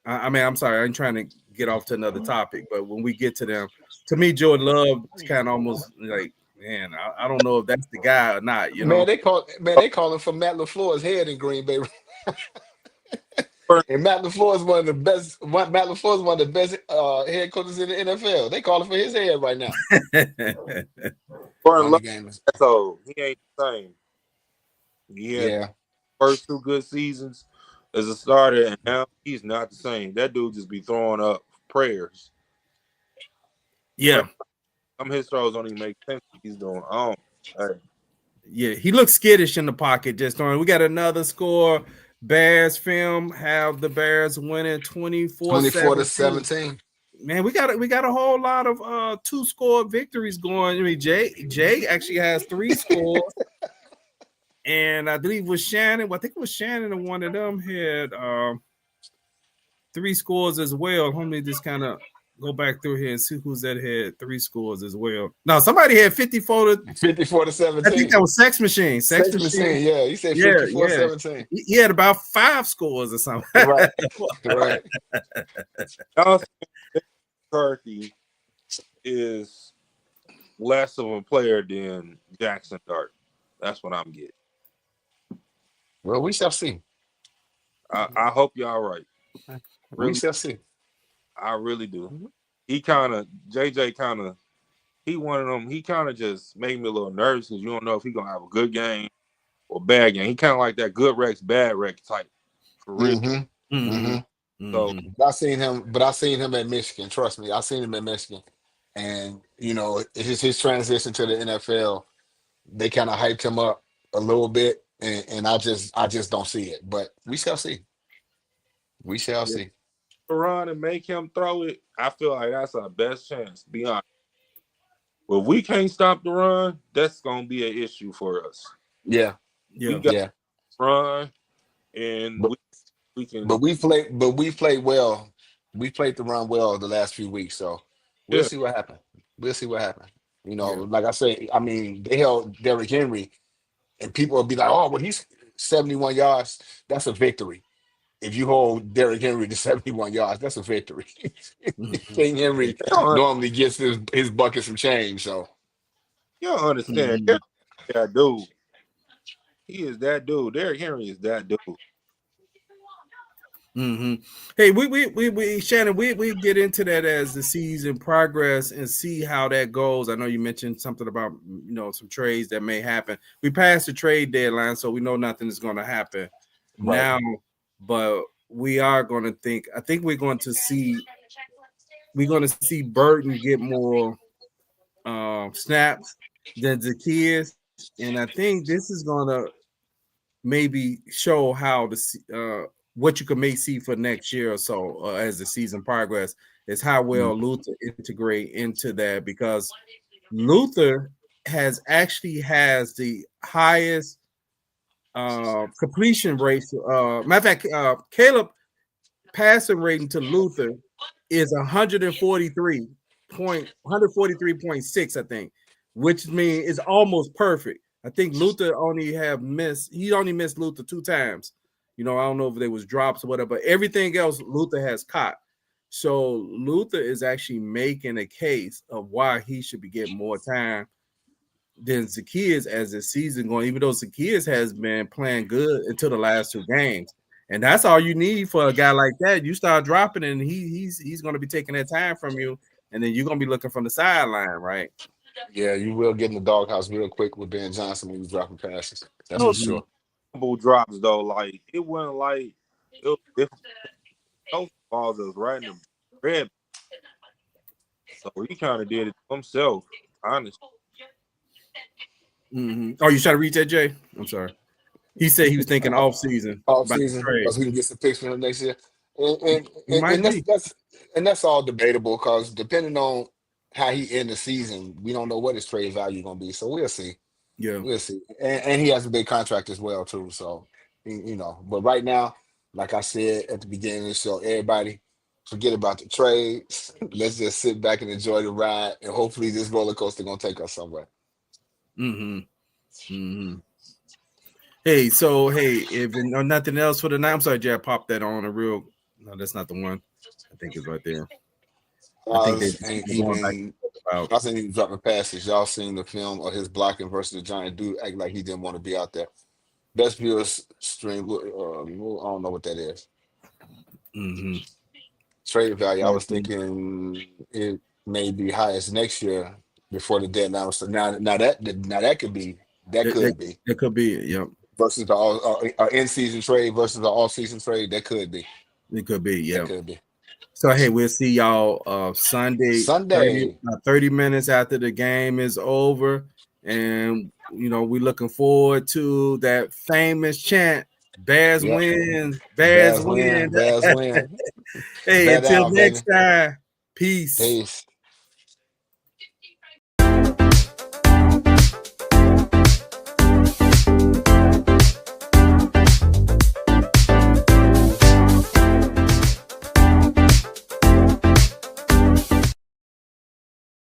I'm sorry, I'm trying to get off to another topic, but when we get to them, to me, Jordan Love is kind of almost like, man, I don't know if that's the guy or not. Man, they call him from Matt LaFleur's head in Green Bay. And Matt LaFleur is one of the best. Matt LaFleur is one of the best head coaches in the NFL. They calling for his head right now. Jordan Money Love, game is so he ain't the same. He had yeah. first 2 good seasons as a starter, and now he's not the same. That dude just be throwing up prayers. Yeah. Some of his throws don't even make sense. He's doing. Yeah, he looks skittish in the pocket. Just throwing. We got another score. Bears film have the Bears winning 24-17. 24-17. Man, we got a whole lot of 2-score victories going. I mean, Jay actually has 3 scores, and I believe it was Shannon. Well, I think it was Shannon, and one of them had 3 scores as well. Let me just kind of go back through here and see who's that had 3 scores as well. No, somebody had 54-17. I think that was Sex Machine. Sex Machine. Yeah, he said 54-17. He had about 5 scores or something. Right. Right. McCarthy is less of a player than Jackson Dart. That's what I'm getting. Well, we shall see. I hope y'all right. We shall see. I really do. He kind of JJ he one of them. He kind of just made me a little nervous because you don't know if he's gonna have a good game or bad game. He kind of like that good Rex, bad Rex type for real. So I seen him at Michigan. Trust me, I seen him at Michigan, and his transition to the NFL. They kind of hyped him up a little bit, and I just don't see it. But we shall see. We shall see. Run and make him throw it. I feel like that's our best chance. Be honest. But if we can't stop the run, that's gonna be an issue for us. Yeah. We got run, and we can. But we played well. We played the run well the last few weeks, so we'll see what happens. We'll see what happens. Like I say, I mean, they held Derrick Henry, and people will be like, "Oh, well, he's 71 yards. That's a victory." If you hold Derrick Henry to 71 yards, that's a victory. King Henry normally gets his buckets from change, so you don't understand. That dude. He is that dude. Derrick Henry is that dude. Hey, we Shannon, we get into that as the season progress and see how that goes. I know you mentioned something about some trades that may happen. We passed the trade deadline, so we know nothing is going to happen now. But we are going to think. I think we're going to see Burton get more snaps than Zacchaeus, and I think this is going to maybe show how what you may see for next year or so as the season progress is how well Luther integrate into that, because Luther has the highest completion rate. Matter of fact, Caleb passing rating to Luther is 143.6, I think, which means it's almost perfect. I think Luther only missed Luther 2 times. I don't know if there was drops or whatever, but everything else Luther has caught. So Luther is actually making a case of why he should be getting more time than Zacchaeus as the season going, even though Zacchaeus has been playing good until the last 2 games. And that's all you need for a guy like that. You start dropping, and he's going to be taking that time from you, and then you're going to be looking from the sideline, right? Yeah, you will get in the doghouse real quick with Ben Johnson when he's dropping passes. That's for sure. Drops though, like it wasn't like it was different. Those balls was right in the red, so he kind of did it himself. Honestly. Oh, you trying to reach that, Jay? I'm sorry. He said he was thinking off season, because we can get some picks for him next year, and that's all debatable because depending on how he end the season, we don't know what his trade value is going to be. So we'll see. Yeah, we'll see. And he has a big contract as well too. So but right now, like I said at the beginning of the show, everybody forget about the trades. Let's just sit back and enjoy the ride, and hopefully this roller coaster going to take us somewhere. Hey, if nothing else for the night, I'm sorry, Jay, I popped that on a real. No, that's not the one. I think it's right there. I think even dropping passes. Y'all seen the film of his blocking versus the giant dude act like he didn't want to be out there. Best viewers stream. I don't know what that is. Mm-hmm. Trade value. I was thinking it may be highest next year before the deadline. So now that could be It could be. Yep. versus the all in season trade versus the all season trade. That could be. It could be. That Yep. could be. So hey, we'll see y'all Sunday, Sunday. 30 minutes after the game is over, and we're looking forward to that famous chant. Bears Yep. win. Bears win. Bears win. Hey, Bet until out, baby. next time. Peace. Peace.